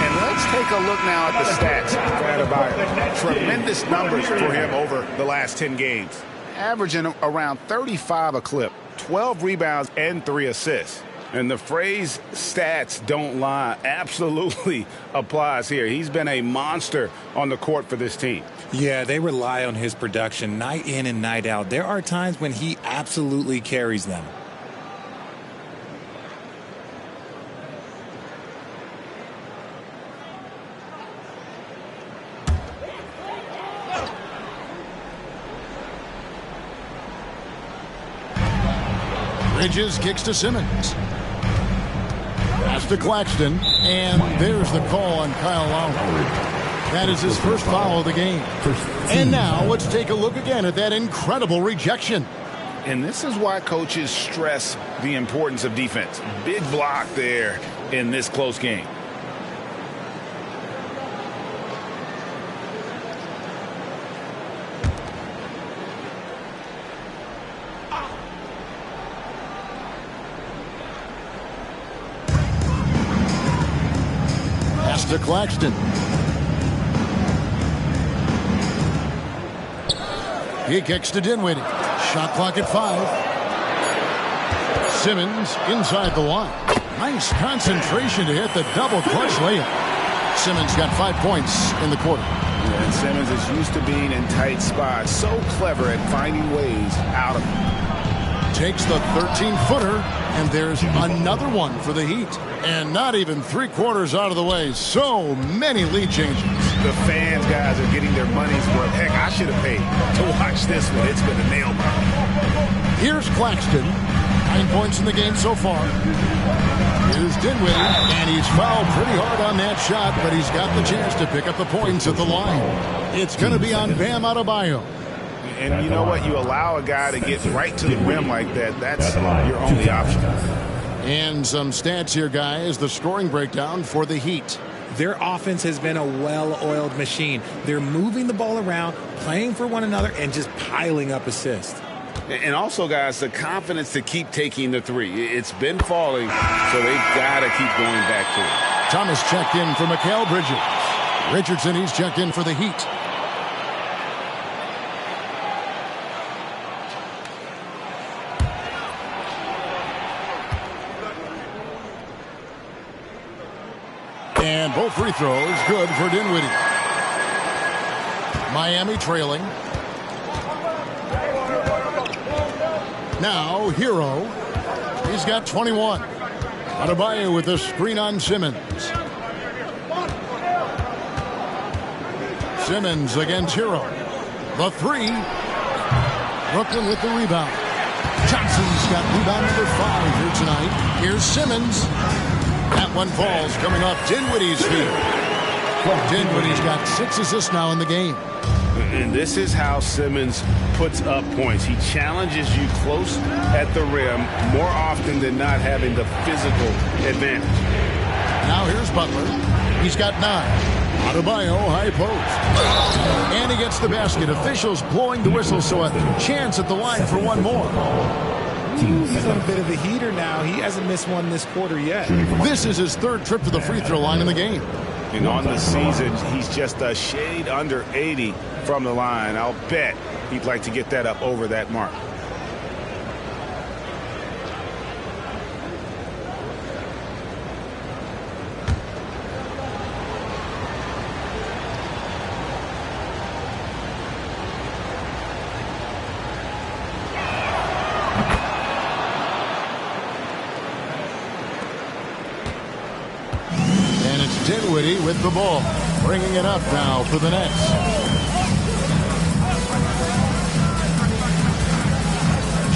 And let's take a look now at the stats for Adebayo. Tremendous numbers for him over the last 10 games. Averaging around 35 a clip, 12 rebounds, and 3 assists. And the phrase stats don't lie absolutely applies here. He's been a monster on the court for this team. Yeah, they rely on his production night in and night out. There are times when he absolutely carries them. Bridges kicks to Simmons. Pass to Claxton. And there's the call on Kyle Lowry. That is his first foul of the game. And now let's take a look again at that incredible rejection. And this is why coaches stress the importance of defense. Big block there in this close game. To Claxton. He kicks to Dinwiddie. Shot clock at 5. Simmons inside the line. Nice concentration to hit the double clutch layup. Simmons got 5 points in the quarter. And Simmons is used to being in tight spots. So clever at finding ways out of it. Takes the 13-footer, and there's another one for the Heat. And not even 3/4 out of the way. So many lead changes. The fans, guys, are getting their money's worth. Heck, I should have paid to watch this one. It's been a nail-biter. Here's Claxton. 9 points in the game so far. Here's Dinwiddie, and he's fouled pretty hard on that shot, but he's got the chance to pick up the points at the line. It's going to be on Bam Adebayo. And you know what? You allow a guy to get right to the rim like that. That's your only option. And some stats here, guys. The scoring breakdown for the Heat. Their offense has been a well-oiled machine. They're moving the ball around, playing for one another, and just piling up assists. And also, guys, the confidence to keep taking the three. It's been falling, so they've got to keep going back to it. Thomas checked in for Mikal Bridges. Richardson, he's checked in for the Heat. And both free throws good for Dinwiddie. Miami trailing. Now, Hero. He's got 21. Adebayo with a screen on Simmons. Simmons against Hero. The three. Brooklyn with the rebound. Johnson's got rebound number 5 here tonight. Here's Simmons. That one falls coming off Dinwiddie's feet. Dinwiddie's got 6 assists now in the game. And this is how Simmons puts up points. He challenges you close at the rim more often than not, having the physical advantage. Now here's Butler. He's got 9. Adebayo high post. And he gets the basket. Officials blowing the whistle, so a chance at the line for one more. He's on a bit of a heater now. He hasn't missed one this quarter yet. This is his 3rd trip to the free throw line in the game. And on the season, he's just a shade under 80 from the line. I'll bet he'd like to get that up over that mark. Dinwiddie with the ball, bringing it up now for the Nets.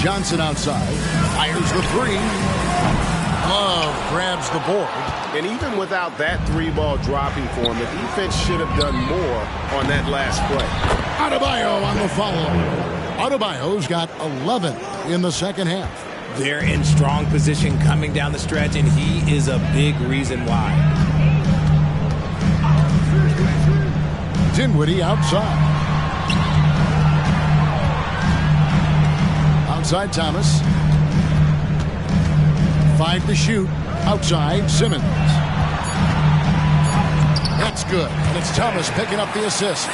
Johnson outside, fires the 3. Love grabs the board. And even without that 3-ball dropping for him, the defense should have done more on that last play. Adebayo on the follow. Adebayo's got 11 in the second half. They're in strong position coming down the stretch, and he is a big reason why. Dinwiddie outside. Outside Thomas. 5 to shoot. Outside Simmons. That's good. And it's Thomas picking up the assist.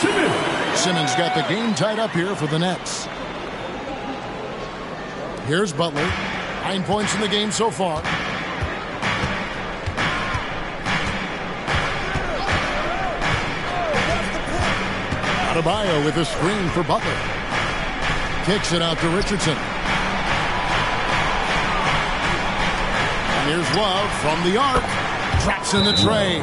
Simmons got the game tied up here for the Nets. Here's Butler. 9 points in the game so far. Adebayo with a screen for Butler. Kicks it out to Richardson. And here's Love from the arc. Drops in the tray.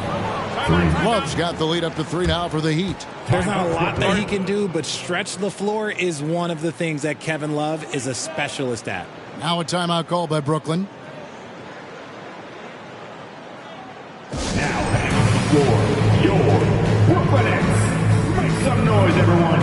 Love's got the lead up to 3 now for the Heat. There's not a lot that he can do, but stretch the floor is one of the things that Kevin Love is a specialist at. Now a timeout call by Brooklyn. Now, for your Brooklyn Nets. Make some noise, everyone.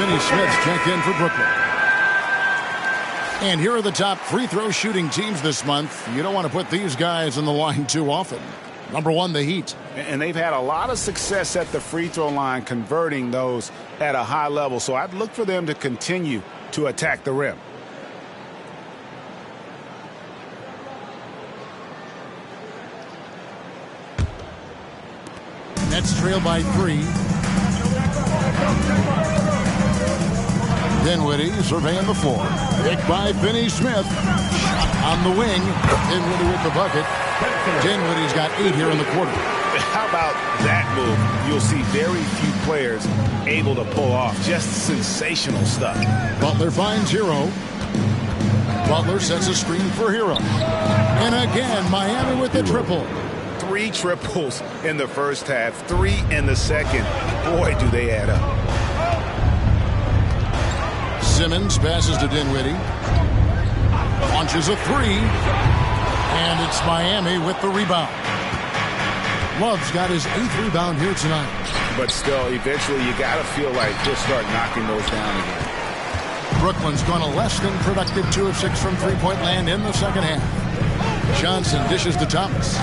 Finney Smith's checked in for Brooklyn. And here are the top free throw shooting teams this month. You don't want to put these guys on the line too often. Number 1, the Heat. And they've had a lot of success at the free throw line, converting those at a high level. So I'd look for them to continue to attack the rim. Nets trail by 3. Dinwiddie surveying the floor. Picked by Finney Smith. Shot on the wing. Dinwiddie with the bucket. Dinwiddie's got 8 here in the quarter. How about that move? You'll see very few players able to pull off. Just sensational stuff. Butler finds Hero. Butler sets a screen for Hero. And again, Miami with the triple. 3 triples in the first half, 3 in the second. Boy, do they add up. Simmons passes to Dinwiddie. Launches a 3. And it's Miami with the rebound. Love's got his 8th rebound here tonight. But still, eventually you got to feel like he'll start knocking those down again. Brooklyn's gone a less than productive 2 of 6 from three-point land in the second half. Johnson dishes to Thomas.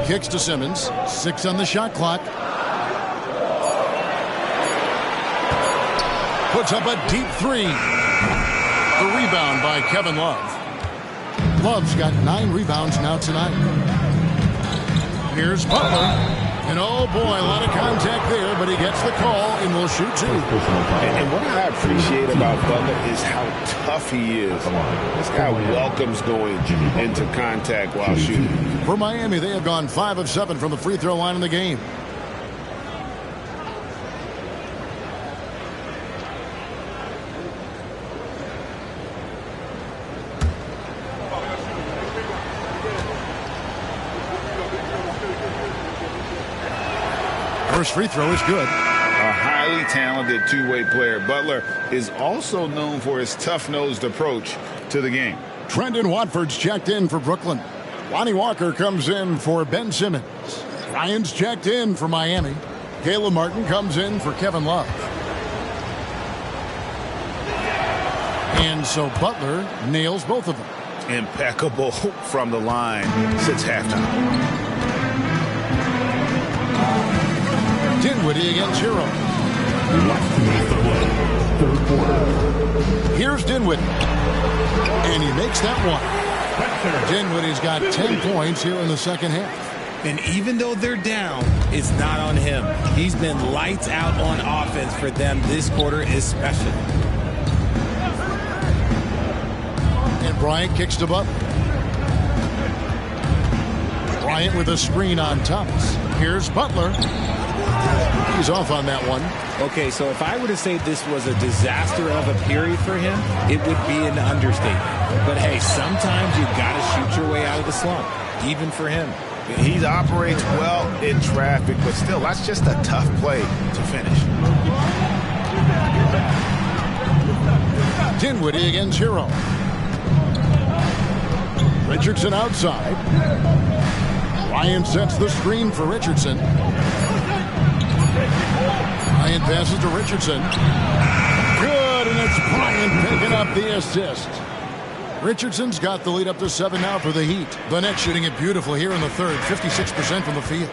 Kicks to Simmons. 6 on the shot clock. Puts up a deep 3. The rebound by Kevin Love. Love's got 9 rebounds now tonight. Here's Butler. And oh boy, a lot of contact there, but he gets the call and will shoot 2. And what I appreciate about Butler is how tough he is. This guy welcomes going into contact while shooting. For Miami, they have gone 5 of 7 from the free throw line in the game. First free throw is good. A highly talented two-way player. Butler is also known for his tough-nosed approach to the game. Trendon Watford's checked in for Brooklyn. Lonnie Walker comes in for Ben Simmons. Ryan's checked in for Miami. Caleb Martin comes in for Kevin Love. And so Butler nails both of them. Impeccable from the line since halftime. Dinwiddie against Hero. Here's Dinwiddie. And he makes that one. Dinwiddie's got 10 points here in the second half. And even though they're down, it's not on him. He's been lights out on offense for them this quarter especially. And Bryant kicks to Butler. Bryant with a screen on Thomas. Here's Butler. He's off on that one. Okay, so if I were to say this was a disaster of a period for him, it would be an understatement. But hey, sometimes you got to shoot your way out of the slump, even for him. He operates well in traffic, but still, that's just a tough play to finish. Dinwiddie against Hero. Richardson outside. Ryan sets the screen for Richardson. Ryan passes to Richardson. Good, and it's Bryant picking up the assist. Richardson's got the lead up to 7 now for the Heat. The Nets shooting it beautiful here in the third, 56% from the field.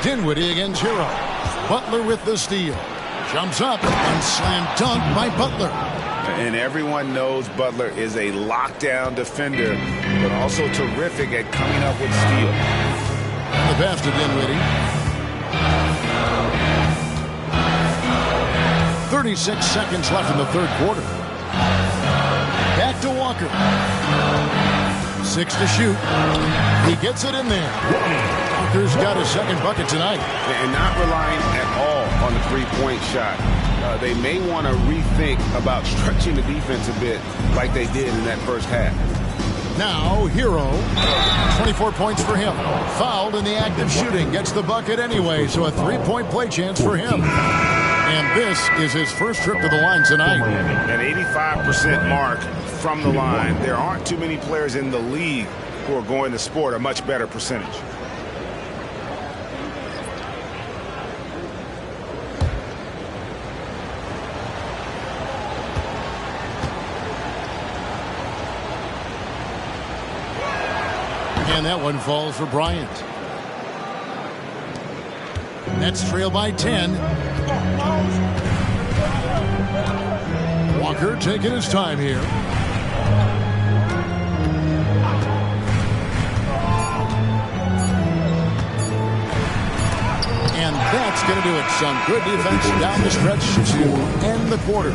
Dinwiddie against Hero. Butler with the steal. Jumps up and slam dunk by Butler. And everyone knows Butler is a lockdown defender, but also terrific at coming up with steal. The pass to Dinwiddie. 36 seconds left in the third quarter. Back to Walker. 6 to shoot. He gets it in there. Walker's got his second bucket tonight. And not relying at all on the three-point shot. They may want to rethink about stretching the defense a bit like they did in that first half. Now, Hero, 24 points for him. Fouled in the act of shooting. Gets the bucket anyway, so a 3-point play chance for him. And this is his first trip to the line tonight. An 85% mark from the line. There aren't too many players in the league who are going to sport a much better percentage. And that one falls for Bryant. Nets trail by 10. Walker taking his time here. And that's going to do it. Some good defense down the stretch to end the quarter.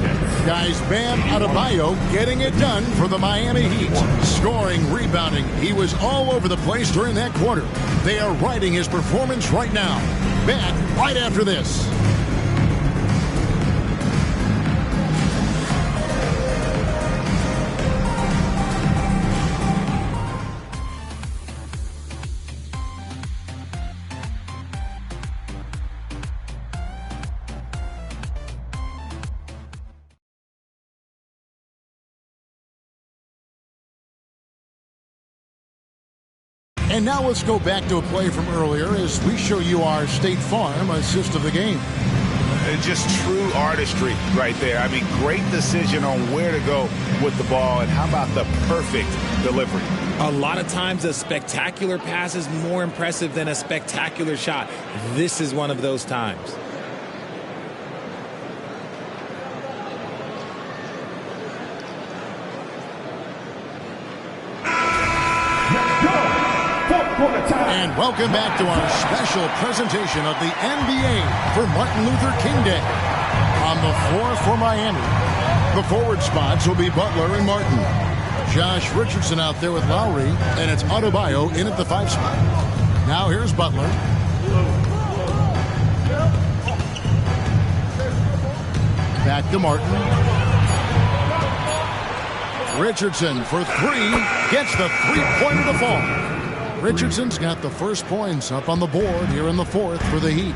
Guys, Bam Adebayo getting it done for the Miami Heat. Scoring, rebounding. He was all over the place during that quarter. They are riding his performance right now. Back right after this. And now let's go back to a play from earlier as we show you our State Farm assist of the game. Just true artistry right there. I mean, great decision on where to go with the ball, and how about the perfect delivery? A lot of times a spectacular pass is more impressive than a spectacular shot. This is one of those times. And welcome back to our special presentation of the NBA for Martin Luther King Day. On the floor for Miami, the forward spots will be Butler and Martin. Josh Richardson out there with Lowry, and it's Adebayo in at the 5 spot. Now here's Butler. Back to Martin. Richardson for 3, gets the 3-pointer to fall. Richardson's got the first points up on the board here in the 4th for the Heat.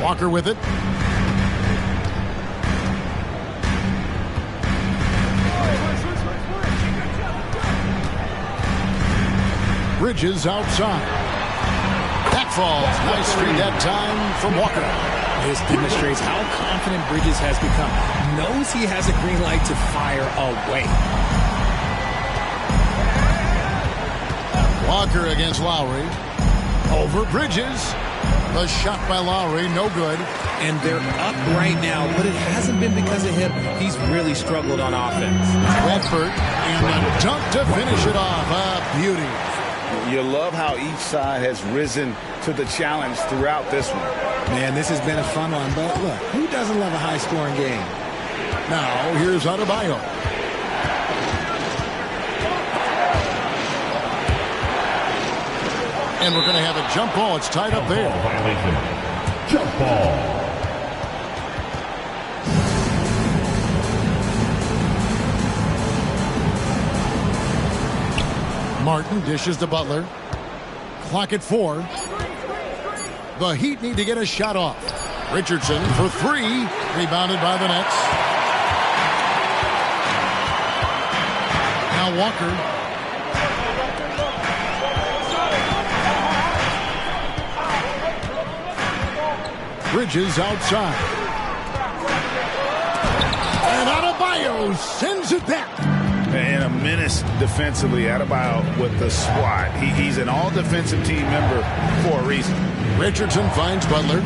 Walker with it. Bridges outside. That falls. Nice screen that time from Walker. This demonstrates how confident Bridges has become. Knows he has a green light to fire away. Walker against Lowry. Over Bridges. The shot by Lowry, no good. And they're up right now, but it hasn't been because of him. He's really struggled on offense. Redford, and a dunk to finish it off. A beauty. You love how each side has risen to the challenge throughout this one. Man, this has been a fun one, but look, who doesn't love a high-scoring game? Now, here's Adebayo. And we're going to have a jump ball. It's tied up there. Jump ball. Martin dishes to Butler. Clock at 4. The Heat need to get a shot off. Richardson for 3. Rebounded by the Nets. Now Walker. Bridges outside. And Adebayo sends it back. And a menace defensively. Adebayo with the swat. He's an all-defensive team member for a reason. Richardson finds Butler.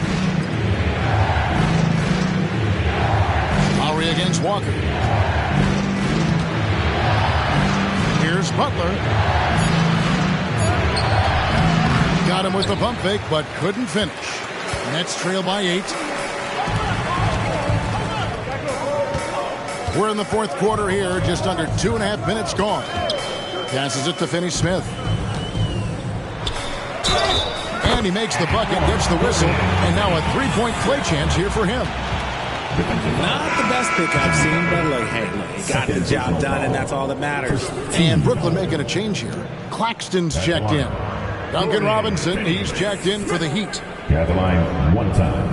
Lowry against Walker. Here's Butler. Got him with the pump fake, but couldn't finish. Nets trail by 8. We're in the 4th quarter here, just under 2.5 minutes gone. Passes it to Finney-Smith. And he makes the bucket, gets the whistle, and now a 3-point play chance here for him. Not the best pick I've seen, but look, hey, he got the job done, and that's all that matters. And Brooklyn making a change here. Claxton's checked in. Duncan Robinson, he's checked in for the Heat. At the line, one time.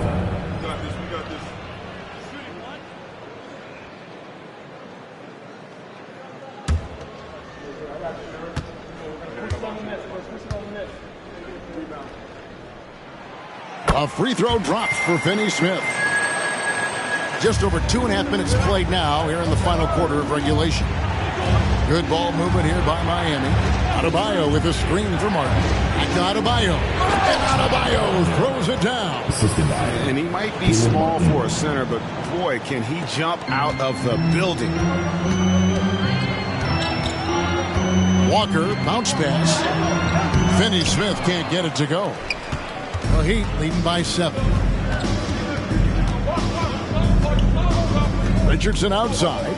A free throw drops for Finney Smith. Just over 2.5 minutes played now here in the final quarter of regulation. Good ball movement here by Miami. Adebayo with a screen for Martin. Back to Adebayo. And Adebayo throws it down. And he might be small for a center, but boy, can he jump out of the building. Walker, bounce pass. Finney Smith can't get it to go. The Heat leading by 7. Richardson outside.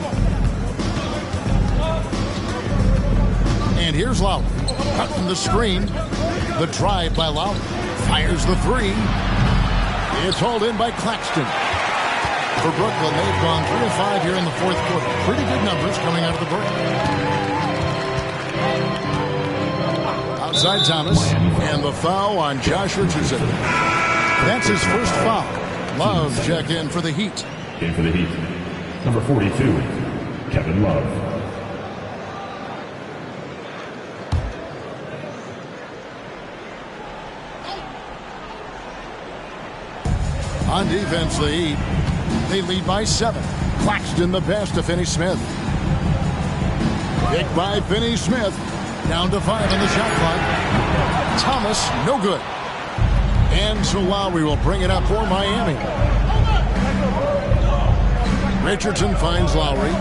And here's Lowry. Cut from the screen. The drive by Lowry. Fires the 3. It's hauled in by Claxton. For Brooklyn, they've gone 3 of 5 here in the fourth quarter. Pretty good numbers coming out of the break. Outside Thomas. And the foul on Josh Richardson. That's his first foul. Love check in for the Heat. In for the Heat, number 42, Kevin Love. On defense, the Heat, they lead by 7. Claxton the pass to Finney Smith. Picked by Finney Smith. Down to 5 on the shot clock. Thomas, no good. And so Lowry will bring it up for Miami. Richardson finds Lowry.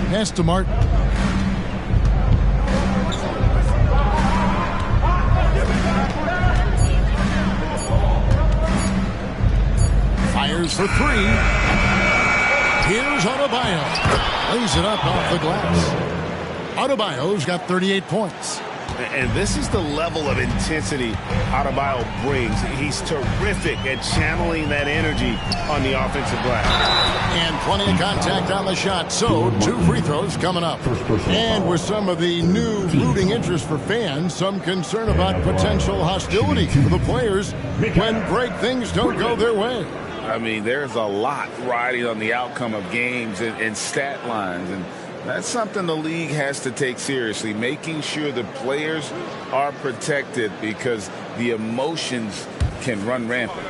Pass to Martin. Fires for 3. Here's Adebayo. Lays it up off the glass. Adebayo's got 38 points. And this is the level of intensity Adebayo brings. He's terrific at channeling that energy on the offensive glass. And plenty of contact on the shot. So 2 free throws coming up. And with some of the new rooting interest for fans, some concern about potential hostility for the players when break things don't go their way. I mean, there's a lot riding on the outcome of games and stat lines, and that's something the league has to take seriously, making sure the players are protected because the emotions can run rampant.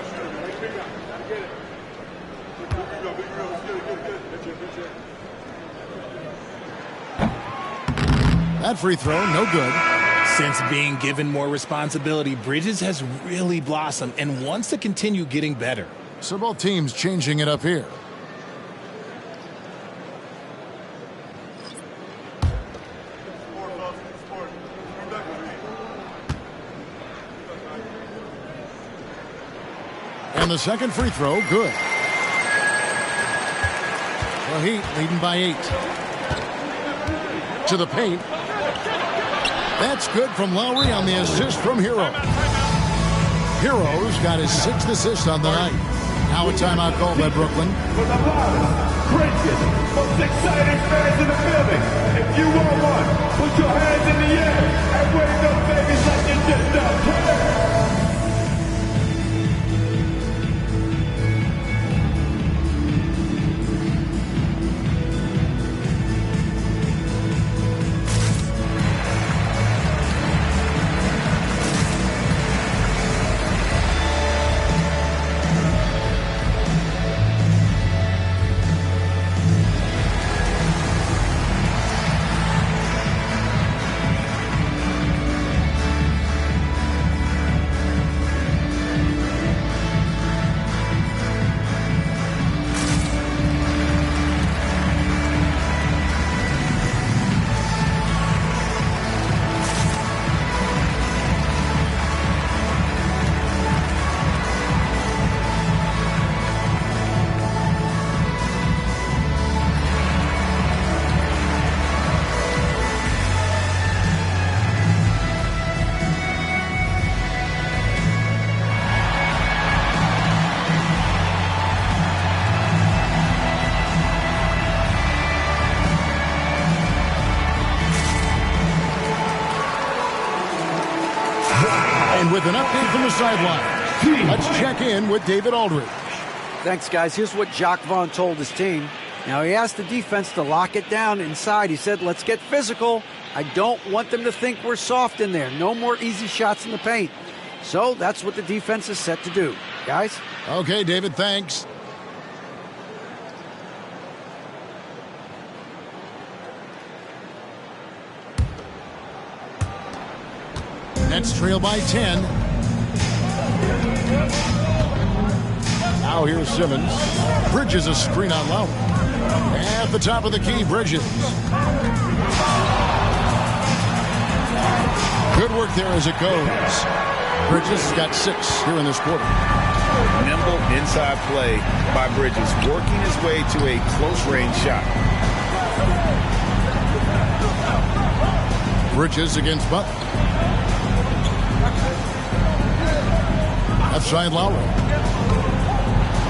That free throw, no good. Since being given more responsibility, Bridges has really blossomed and wants to continue getting better. So both teams changing it up here. And the second free throw, good. The Heat leading by 8. To the paint. That's good from Lowry on the assist from Hero. Hero's got his 6th assist on the night. Now a timeout call by Brooklyn. For the greatest, most exciting fans in the building. If you want one, put your hands in the air and wave those babies like you just don't care. with an update from the sideline. Let's check in with David Aldridge. Thanks, guys. Here's what Jacques Vaughn told his team. Now, he asked the defense to lock it down inside. He said, let's get physical. I don't want them to think we're soft in there. No more easy shots in the paint. So that's what the defense is set to do. Guys? Okay, David, thanks. Nets trail by 10. Now here's Simmons. Bridges a screen on Lowry. At the top of the key, Bridges. Good work there as it goes. Bridges has got 6 here in this quarter. Nimble inside play by Bridges, working his way to a close-range shot. Bridges against Butler. Left side Lowry.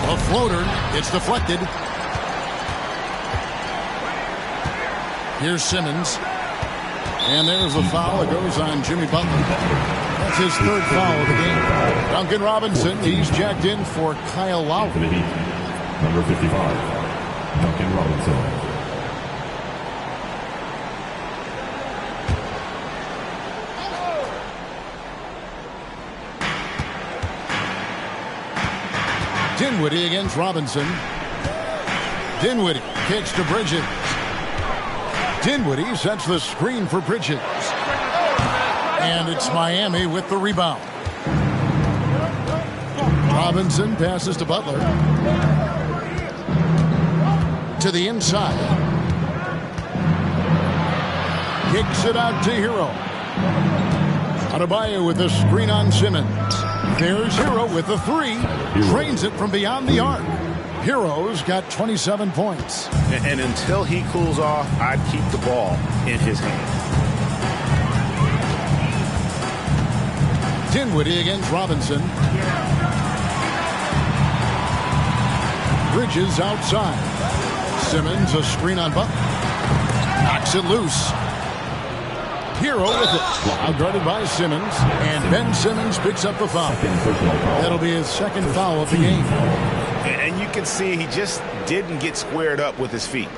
A floater. It's deflected. Here's Simmons. And there's a foul. It goes on Jimmy Butler. That's his 3rd foul of the game. Duncan Robinson, he's jacked in for Kyle Lowry. For the Heat, number 55, Duncan Robinson. Dinwiddie against Robinson. Dinwiddie kicks to Bridges. Dinwiddie sets the screen for Bridges. And it's Miami with the rebound. Robinson passes to Butler. To the inside. Kicks it out to Hero. Adebayo with the screen on Simmons. There's Hero with the 3. Drains it from beyond the arc. Hero's got 27 points. And until he cools off, I'd keep the ball in his hand. Dinwiddie against Robinson. Bridges outside. Simmons a screen on Butler. Knocks it loose. Hero with it. Outguarded by Simmons. And Ben Simmons picks up the foul. That'll be his 2nd foul of the game. And you can see he just didn't get squared up with his feet.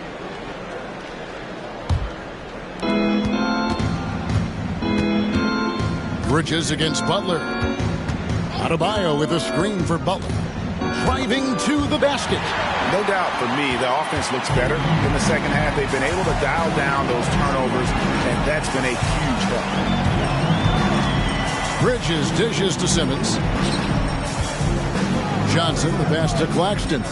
Bridges against Butler. Adebayo with a screen for Butler. Driving to the basket. No doubt for me, the offense looks better in the second half. They've been able to dial down those turnovers, and that's been a huge help. Bridges dishes to Simmons. Johnson, the pass to Claxton.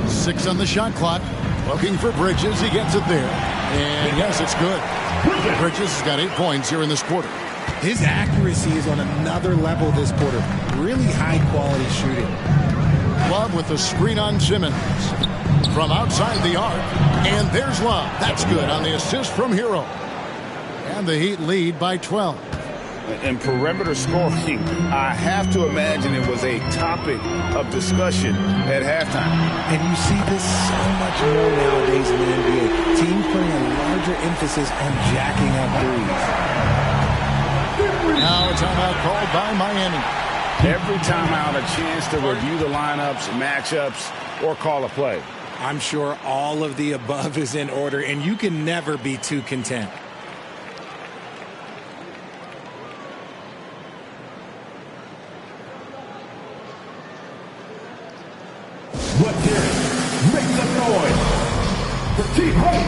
6 on the shot clock. Looking for Bridges. He gets it there. And yes, it's good. Bridges has got 8 points here in this quarter. His accuracy is on another level this quarter. Really high-quality shooting. Love with the screen on Simmons. From outside the arc. And there's Love. That's good on the assist from Hero. And the Heat lead by 12. And perimeter scoring, I have to imagine it was a topic of discussion at halftime. And you see this so much more nowadays in the NBA. Teams putting a larger emphasis on jacking up threes. Now a timeout called by Miami. Every timeout a chance to review the lineups, matchups, or call a play. I'm sure all of the above is in order, and you can never be too content. Let's hear it. Make some noise for Team Heat.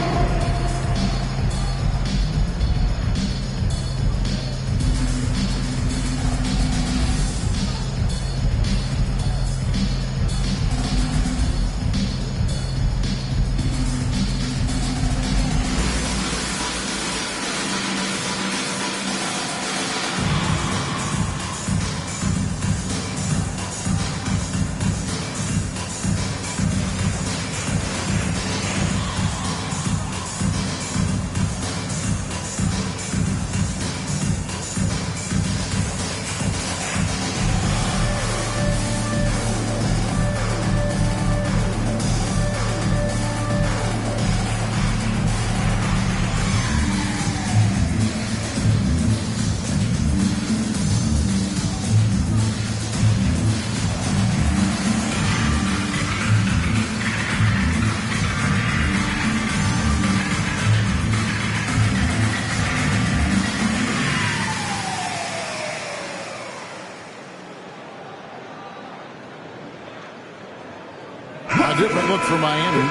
A different look for Miami.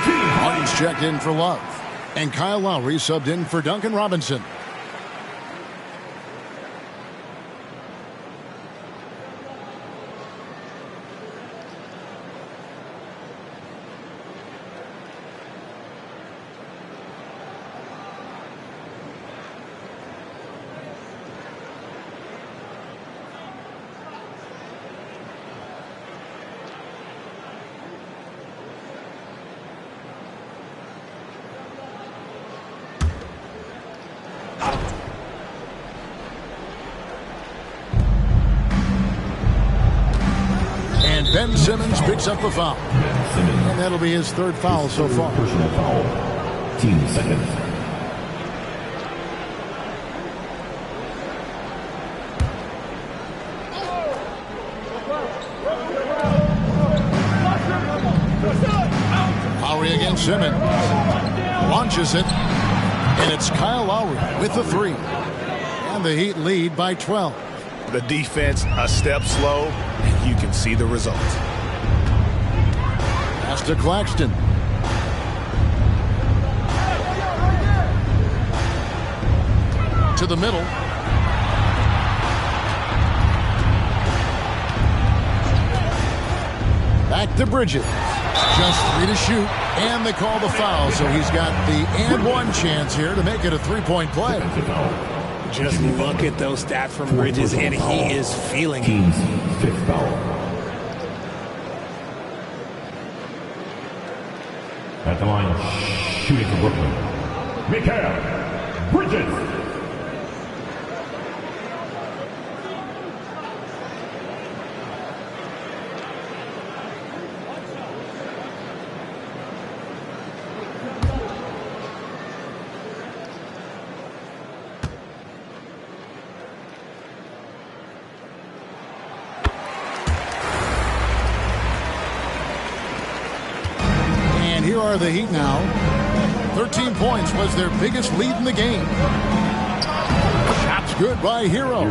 Harden's checked in for Love. And Kyle Lowry subbed in for Duncan Robinson. Ben Simmons picks up the foul. And that'll be his third foul so far. Personal foul. Team second. Lowry against Simmons. Launches it. And it's Kyle Lowry with the three. And the Heat lead by 12. The defense a step slow, and you can see the result. Pass to Claxton. To the middle. Back to Bridges. Just 3 to shoot, and they call the foul, so he's got the and one chance here to make it a three-point play. Just look at those stats from Bridges, and he is feeling it. Team's fifth foul. At the line, shooting for Brooklyn, Mikal Bridges. Here are the Heat now. 13 points was their biggest lead in the game. Shots good by Hero.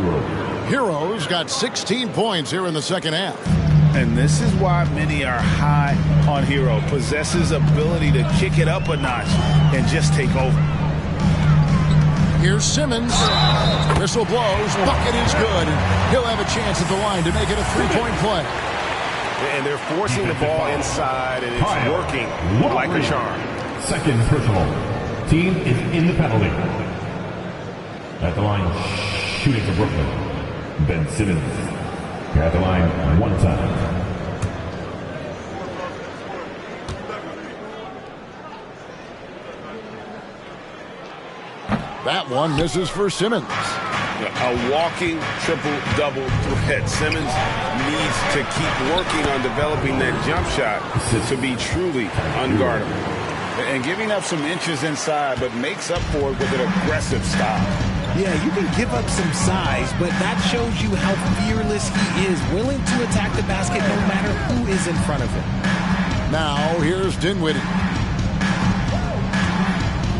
Hero's got 16 points here in the second half. And this is why many are high on Hero. Possesses ability to kick it up a notch and just take over. Here's Simmons. Whistle blows. Bucket is good. He'll have a chance at the line to make it a three-point play. And they're forcing the ball inside, and it's working like a charm. Second personal. Team is in the penalty. At the line, shooting for Brooklyn, Ben Simmons. At the line, one time. That one misses for Simmons. A walking triple-double threat. Simmons needs to keep working on developing that jump shot to be truly unguardable. And giving up some inches inside, but makes up for it with an aggressive style. Yeah, you can give up some size, but that shows you how fearless he is, willing to attack the basket no matter who is in front of him. Now, here's Dinwiddie.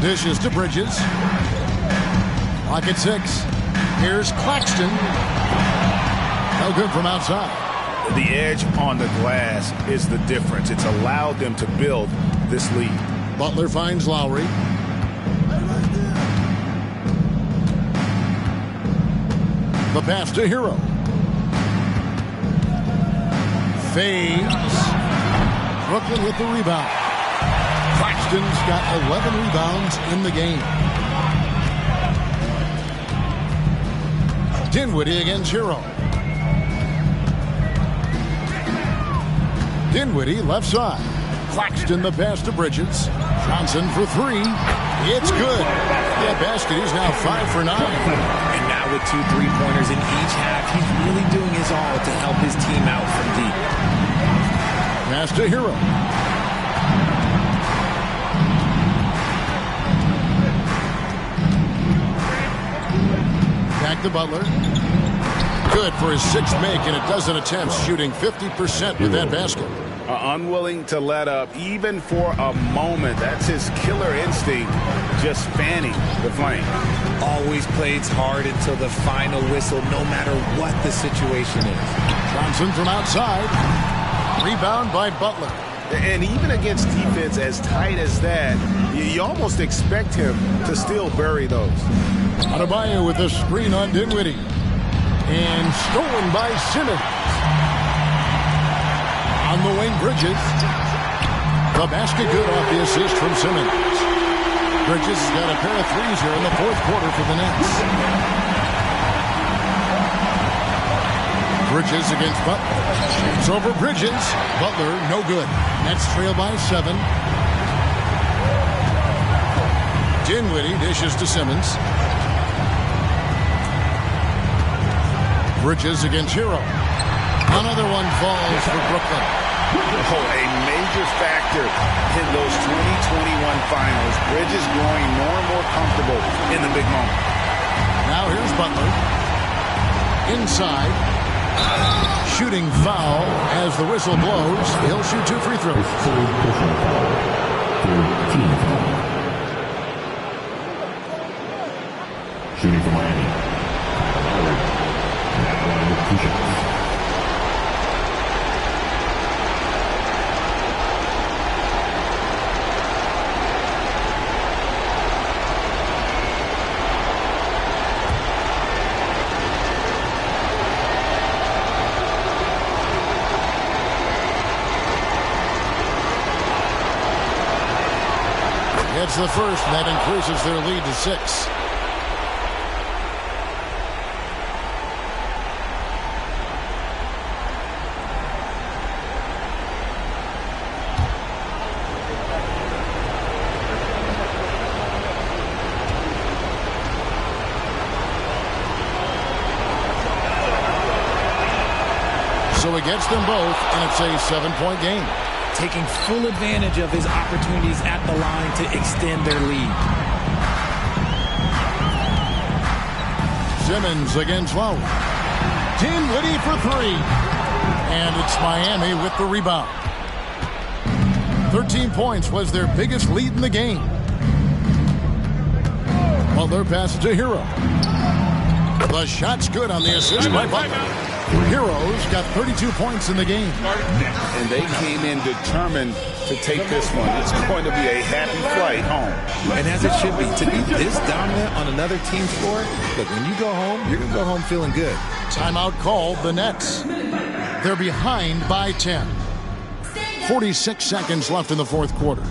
Dishes to Bridges. Lock at 6. Here's Claxton. No good from outside. The edge on the glass is the difference. It's allowed them to build this lead. Butler finds Lowry. The pass to Hero. Fades. Brooklyn with the rebound. Claxton's got 11 rebounds in the game. Dinwiddie against Hero. Dinwiddie left side. Claxton the pass to Bridges. Johnson for 3. It's good. That basket is now 5 for 9. And now with 2 3-pointers in each half, he's really doing his all to help his team out from deep. Pass to Hero. Back to Butler. Good for his 6th make, and a dozen attempts, shooting 50% with that basket. Unwilling to let up, even for a moment. That's his killer instinct, just fanning the flame. Always plays hard until the final whistle, no matter what the situation is. Johnson from outside. Rebound by Butler. And even against defense as tight as that, you almost expect him to still bury those. Adebayo with the screen on Dinwiddie. And stolen by Simmons. On the wing, Bridges. The basket good off the assist from Simmons. Bridges has got a pair of threes here in the fourth quarter for the Nets. Bridges against Butler. It's over Bridges. Butler, no good. Nets trail by 7. Dinwiddie dishes to Simmons. Bridges against Hero. Another one falls for Brooklyn. Oh, a major factor in those 2021 finals. Bridges growing more and more comfortable in the big moment. Now here's Butler. Inside. Shooting foul as the whistle blows. He'll shoot 2 free throws. Shooting for Miami. It's the first, and that increases their lead to 6. So he gets them both, and it's a 7-point game. Taking full advantage of his opportunities at the line to extend their lead. Simmons against Lowry. Dinwiddie for 3. And it's Miami with the rebound. 13 points was their biggest lead in the game. Butler passes to Hero. The shot's good on the assist by Butler. Heroes got 32 points in the game. And they came in determined to take this one. It's going to be a happy flight home. And as it should be, to be this dominant on another team's floor, look, when you go home, you're going to go home feeling good. Timeout called the Nets. They're behind by 10. 46 seconds left in the fourth quarter.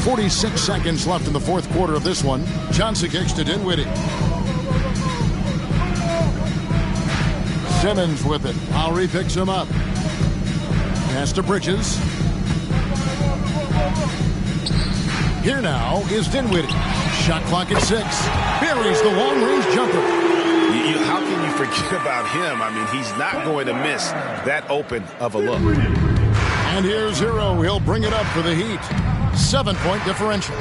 .46 seconds left in the fourth quarter of this one. Johnson kicks to Dinwiddie. Simmons with it. Lowry picks him up. Pass to Bridges. Here now is Dinwiddie. Shot clock at 6. Buries the long-range jumper. How can you forget about him? I mean, he's not going to miss that open of a look. And And here's Hero. He'll bring it up for the Heat. 7-point differential.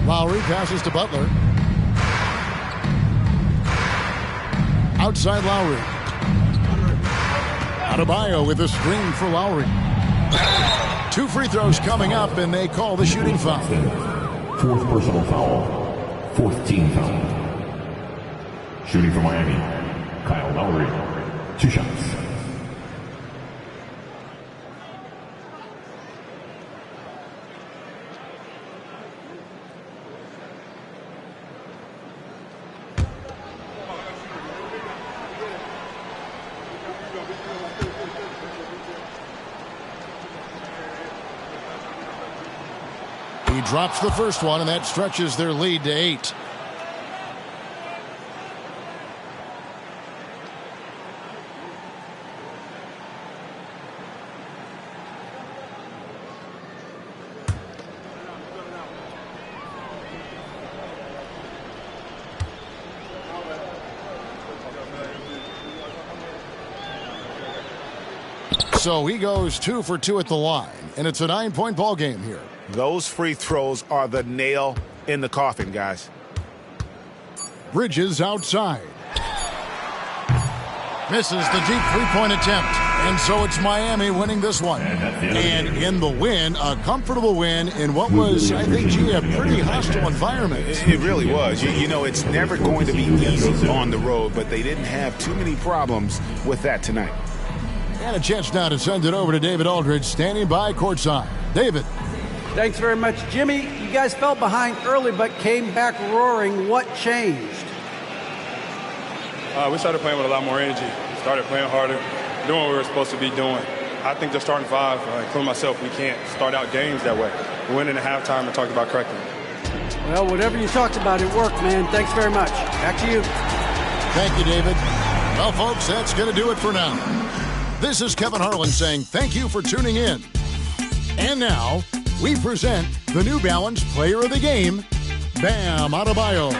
Lowry passes to Butler. Outside Lowry. Adebayo with a screen for Lowry. 2 free throws coming up, and they call the shooting foul. 4th personal foul. 4th team foul. Shooting for Miami, Kyle Lowry. 2 shots. He drops the first one, and that stretches their lead to 8. So he goes 2 for 2 at the line, and it's a 9-point ball game here. Those free throws are the nail in the coffin, guys. Bridges outside. Misses the deep 3-point attempt. And so it's Miami winning this one. And in the win, a comfortable win in what was, I think, a pretty hostile environment. It really was. You know, it's never going to be easy on the road, but they didn't have too many problems with that tonight. And a chance now to send it over to David Aldridge, standing by courtside. David. Thanks very much, Jimmy. You guys fell behind early but came back roaring. What changed? We started playing with a lot more energy. Started playing harder, doing what we were supposed to be doing. I think the starting 5, including myself, we can't start out games that way. We went into halftime and talked about correcting it. Well, whatever you talked about, it worked, man. Thanks very much. Back to you. Thank you, David. Well, folks, that's going to do it for now. This is Kevin Harlan saying thank you for tuning in. And now, we present the New Balance Player of the Game, Bam Adebayo.